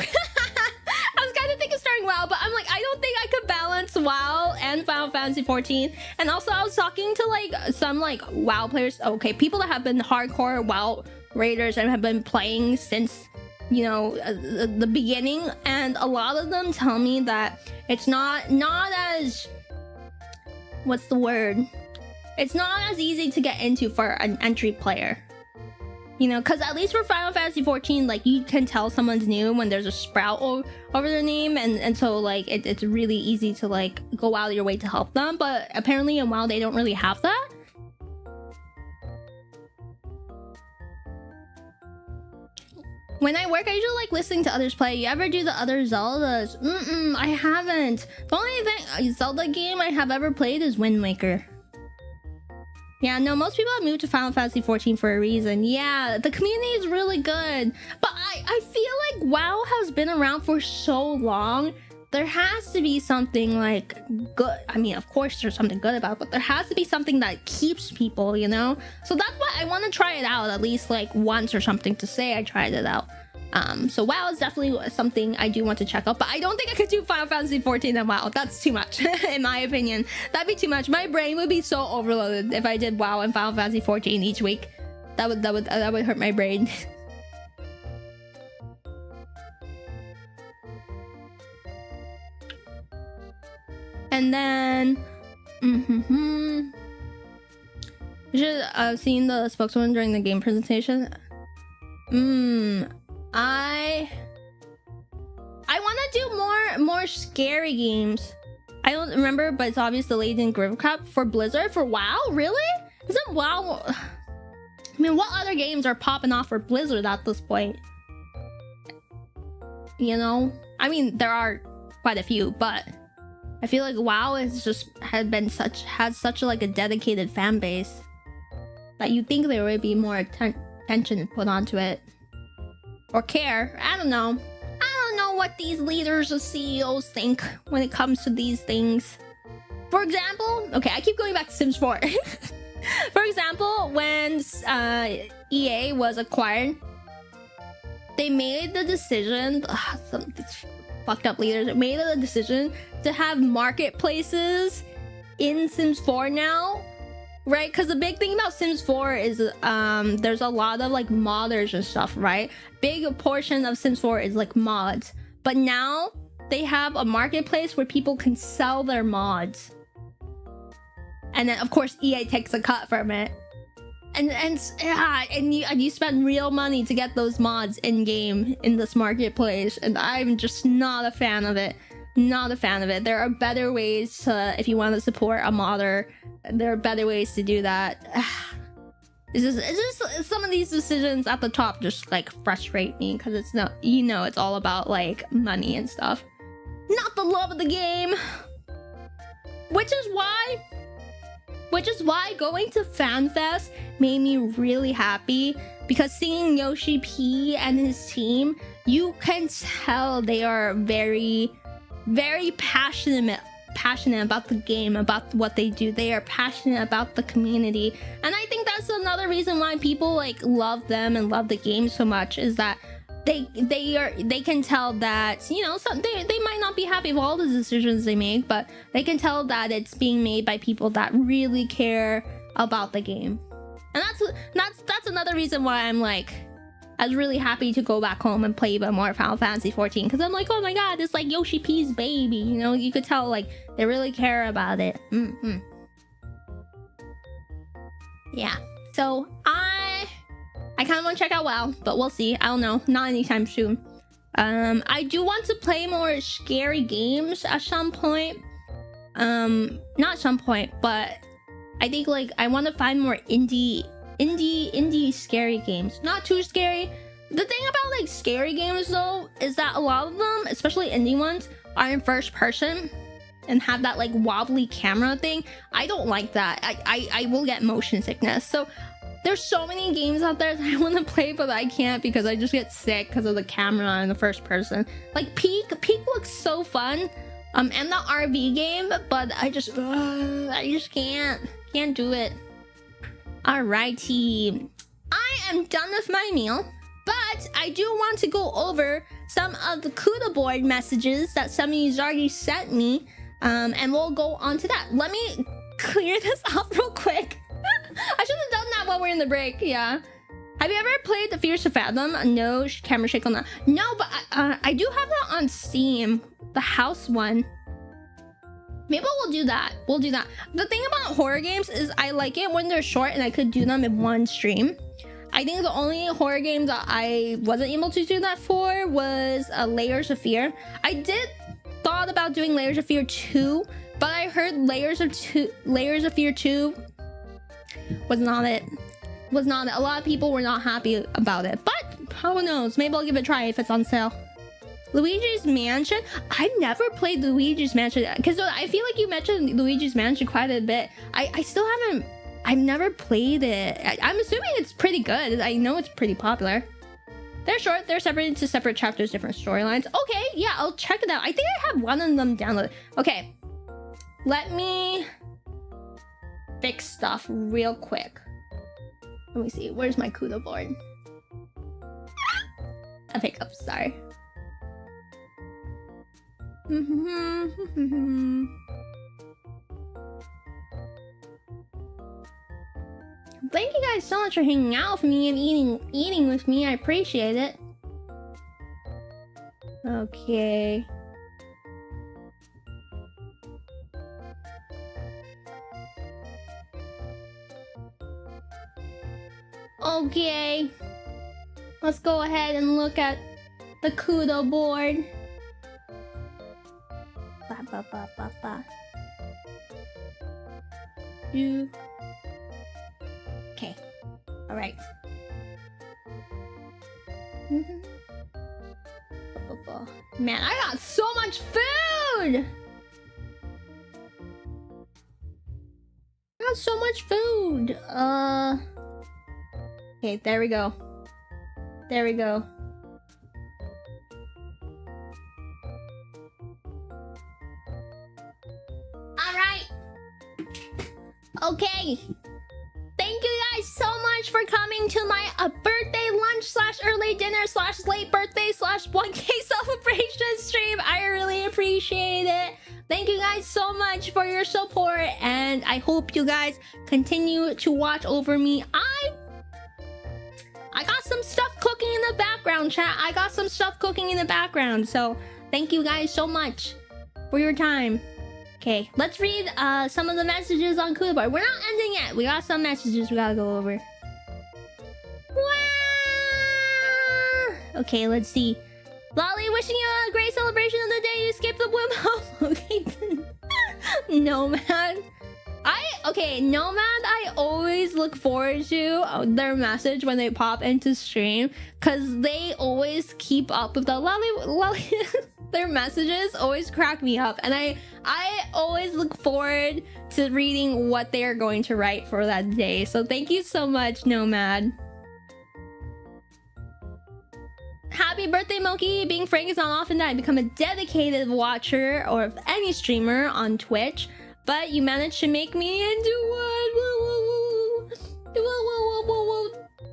But I'm like, I don't think I could balance WoW and Final Fantasy 14. And also I was talking to like some like WoW players, okay, people that have been hardcore WoW raiders and have been playing since, you know, the beginning, and a lot of them tell me that it's not as, what's the word? It's not as easy to get into for an entry player. You know, because at least for Final Fantasy 14, like, you can tell someone's new when there's a sprout over their name, and so, like, it's really easy to, like, go out of your way to help them, but apparently in WoW, they don't really have that. When I work, I usually like listening to others play. You ever do the other Zeldas? I haven't. The only Zelda game I have ever played is Wind Waker. Yeah, no, most people have moved to Final Fantasy 14 for a reason. Yeah, the community is really good. But I feel like WoW has been around for so long. There has to be something, like, good. I mean, of course there's something good about it, but there has to be something that keeps people, you know? So that's why I want to try it out at least, like, once or something to say I tried it out. So WoW is definitely something I do want to check out, but I don't think I could do Final Fantasy 14 and WoW. That's too much, in my opinion. That'd be too much. My brain would be so overloaded if I did WoW and Final Fantasy 14 each week. That would hurt my brain. And then, you should have seen the spokeswoman during the game presentation. I want to do more scary games. I don't remember, but it's obvious the Lady in Grove Cup for Blizzard for WoW. Really? Isn't WoW? I mean, what other games are popping off for Blizzard at this point? You know? I mean, there are quite a few, but I feel like WoW has such like a dedicated fan base that you'd think there would be more attention put onto it. Or care. I don't know. I don't know what these leaders or CEOs think when it comes to these things. For example, okay, I keep going back to Sims 4. For example, when EA was acquired, they made the decision, some fucked up leaders made the decision to have marketplaces in Sims 4 now, right? Because the big thing about Sims 4 is there's a lot of like modders and stuff, right? Big portion of Sims 4 is like mods, but now they have a marketplace where people can sell their mods. And then, of course, EA takes a cut from it, and you spend real money to get those mods in game in this marketplace, and I'm just not a fan of it. Not a fan of it. There are better ways to, if you want to support a modder, there are better ways to do that. It's just some of these decisions at the top just like frustrate me because it's not, you know, it's all about like money and stuff, not the love of the game. Which is why going to FanFest made me really happy, because seeing Yoshi P and his team, you can tell they are very, very passionate about the game, about what they do. They are passionate about the community, and I think that's another reason why people like love them and love the game so much, is that they can tell that, you know, they might not be happy with all the decisions they make, but they can tell that it's being made by people that really care about the game. And that's another reason why I was really happy to go back home and play even more Final Fantasy 14, because I'm like, oh my god, it's like Yoshi P's baby, you know? You could tell like they really care about it. Yeah, so I kind of want to check out WoW, but we'll see. I don't know, not anytime soon. I do want to play more scary games at some point. Not some point, but I think like I want to find more indie scary games. Not too scary. The thing about like scary games though is that a lot of them, especially indie ones, are in first person and have that like wobbly camera thing. I don't like that. I will get motion sickness. So there's so many games out there that I want to play, but I can't because I just get sick because of the camera and the first person. Like Peak looks so fun, and the RV game, but I just can't do it. Alrighty, I am done with my meal, but I do want to go over some of the CUDA board messages that some of you already sent me, and we'll go on to that. Let me clear this up real quick. I should have done that while we're in the break. Yeah. Have you ever played The Fears to Fathom? No, camera shake on that. No, but I do have that on Steam, the house one. Maybe we'll do that. We'll do that. The thing about horror games is I like it when they're short and I could do them in one stream. I think the only horror game that I wasn't able to do that for was Layers of Fear. I did thought about doing Layers of Fear 2, but I heard Layers of Fear 2 was not it. A lot of people were not happy about it, but who knows? Maybe I'll give it a try if it's on sale. Luigi's Mansion. I've never played Luigi's Mansion because I feel like you mentioned Luigi's Mansion quite a bit. I still haven't. I've never played it. I'm assuming it's pretty good. I know it's pretty popular. They're short. They're separated into separate chapters, different storylines. Okay, yeah, I'll check it out. I think I have one of them downloaded. Okay, let me fix stuff real quick. Let me see. Where's my CUDA board? A pickup. Sorry. Thank you guys so much for hanging out with me and eating with me. I appreciate it. Okay. Okay. Let's go ahead and look at the CUDA board. Okay. All right. Man, I got so much food. I got so much food. Okay, there we go. There we go. All right. Okay. Thank you guys so much for coming to my birthday lunch slash early dinner slash late birthday slash 1K celebration stream. I really appreciate it. Thank you guys so much for your support, and I hope you guys continue to watch over me. I got some stuff cooking in the background, chat. I got some stuff cooking in the background, so thank you guys so much for your time. Okay, let's read some of the messages on Kudabar. We're not ending yet. We got some messages we gotta go over. Wow. Okay, let's see. Lolly, wishing you a great celebration of the day you skipped the Wim. Okay. Nomad. Nomad, I always look forward to their message when they pop into stream, because they always keep up with the Lolly. Their messages always crack me up, and I always look forward to reading what they are going to write for that day. So thank you so much, Nomad. Happy birthday, Moki. Being frank, it's not often that I become a dedicated watcher or of any streamer on Twitch, but you managed to make me into one.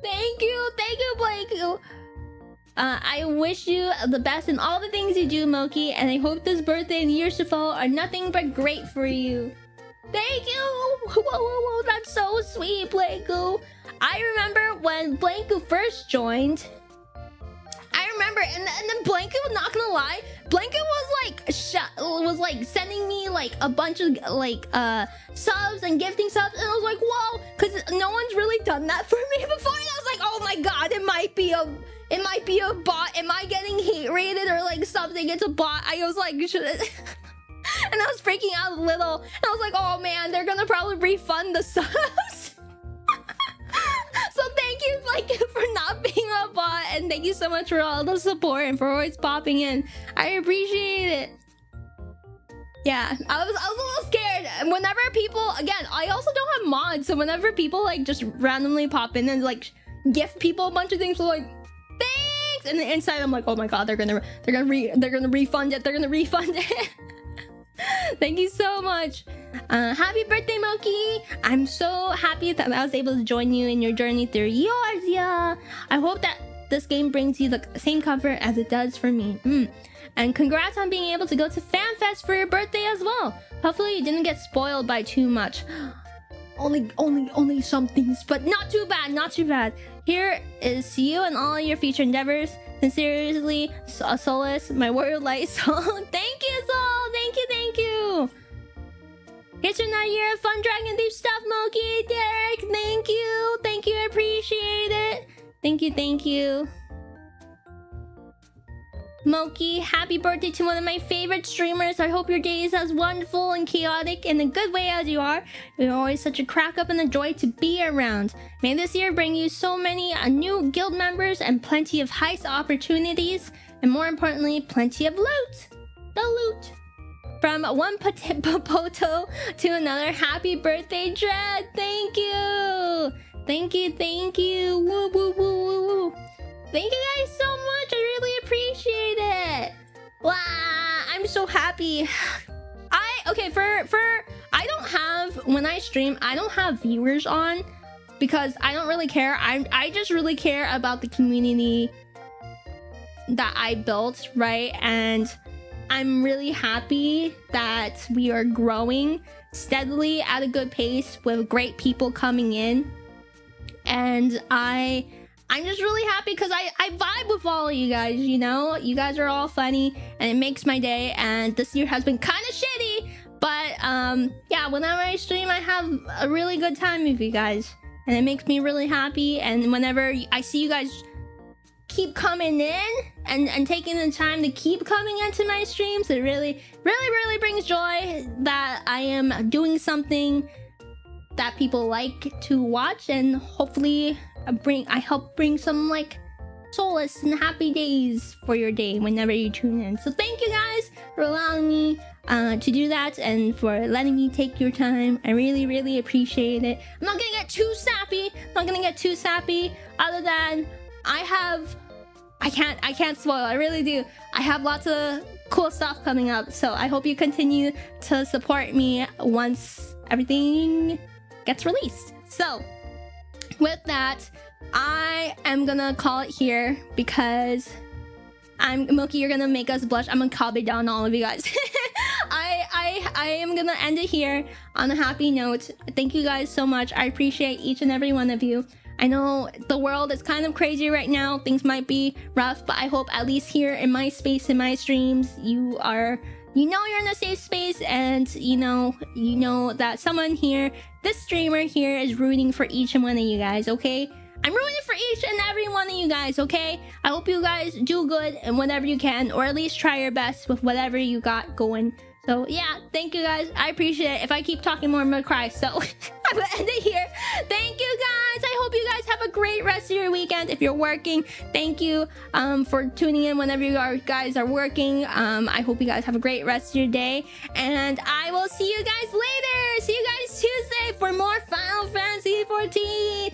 Thank you, Blake. I wish you the best in all the things you do, Moki, and I hope this birthday and years to follow are nothing but great for you. Thank you. Whoa, that's so sweet, Blanco. I remember when Blanco first joined. I remember, and then Blanco, not gonna lie, Blanco was like sending me like a bunch of like subs and gifting subs, and I was like, whoa, because no one's really done that for me before, and I was like, oh my god, it might be a bot. Am I getting hate rated or like something? It's a bot. I was like, should it? And I was freaking out a little, and I was like, oh man, they're gonna probably refund the subs. So thank you, like, for not being a bot, and thank you so much for all the support and for always popping in. I appreciate it. Yeah, I was a little scared. Whenever people, again, I also don't have mods, so whenever people like just randomly pop in and like gift people a bunch of things, so like, thanks, and then inside I'm like, oh my god, they're gonna refund it. They're gonna refund it. Thank you so much. Happy birthday, Moki. I'm so happy that I was able to join you in your journey through Elysia. I hope that this game brings you the same comfort as it does for me. And congrats on being able to go to FanFest for your birthday as well. Hopefully you didn't get spoiled by too much. Only some things, but not too bad, not too bad. Here is to you and all your future endeavors. Sincerely, Solace, my warrior light soul. Thank you, Soul. Thank you. Here's to another year of fun Dragon Thief stuff, Moki. Derek, thank you. I appreciate it. Thank you. Moki, happy birthday to one of my favorite streamers. I hope your day is as wonderful and chaotic in a good way as you are. You're always such a crack up and a joy to be around. May this year bring you so many new guild members and plenty of heist opportunities, and more importantly, plenty of loot. The loot. From one Poto to another, happy birthday, Dread. Thank you. Woo. Thank you guys so much. I really appreciate it. Wow, I'm so happy. I don't have, when I stream, I don't have viewers on because I don't really care. I just really care about the community that I built, right? And I'm really happy that we are growing steadily at a good pace with great people coming in. And I'm just really happy because I vibe with all of you guys, you know? You guys are all funny and it makes my day, and this year has been kind of shitty, but yeah, whenever I stream, I have a really good time with you guys, and it makes me really happy. And whenever I see you guys keep coming in and taking the time to keep coming into my streams, it really brings joy that I am doing something that people like to watch, and hopefully I help bring some like solace and happy days for your day whenever you tune in. So thank you guys for allowing me to do that and for letting me take your time. I really appreciate it. I'm not gonna get too sappy. Other than I can't spoil. I really do. I have lots of cool stuff coming up, so I hope you continue to support me once everything gets released. So with that, I am gonna call it here because Moki, you're gonna make us blush. I'm gonna copy down all of you guys. I am gonna end it here on a happy note. Thank you guys so much. I appreciate each and every one of you. I know the world is kind of crazy right now. Things might be rough, but I hope at least here in my space, in my streams, you know you're in a safe space, and you know that someone here, this streamer here, is rooting for each and one of you guys, okay? I'm rooting for each and every one of you guys, okay? I hope you guys do good and whatever you can, or at least try your best with whatever you got going. So yeah, thank you guys. I appreciate it. If I keep talking more, I'm gonna cry. So I'm gonna end it here. Thank you guys. I hope you guys have a great rest of your weekend. If you're working, thank you for tuning in whenever you guys are working. I hope you guys have a great rest of your day. And I will see you guys later. See you guys Tuesday for more Final Fantasy 14.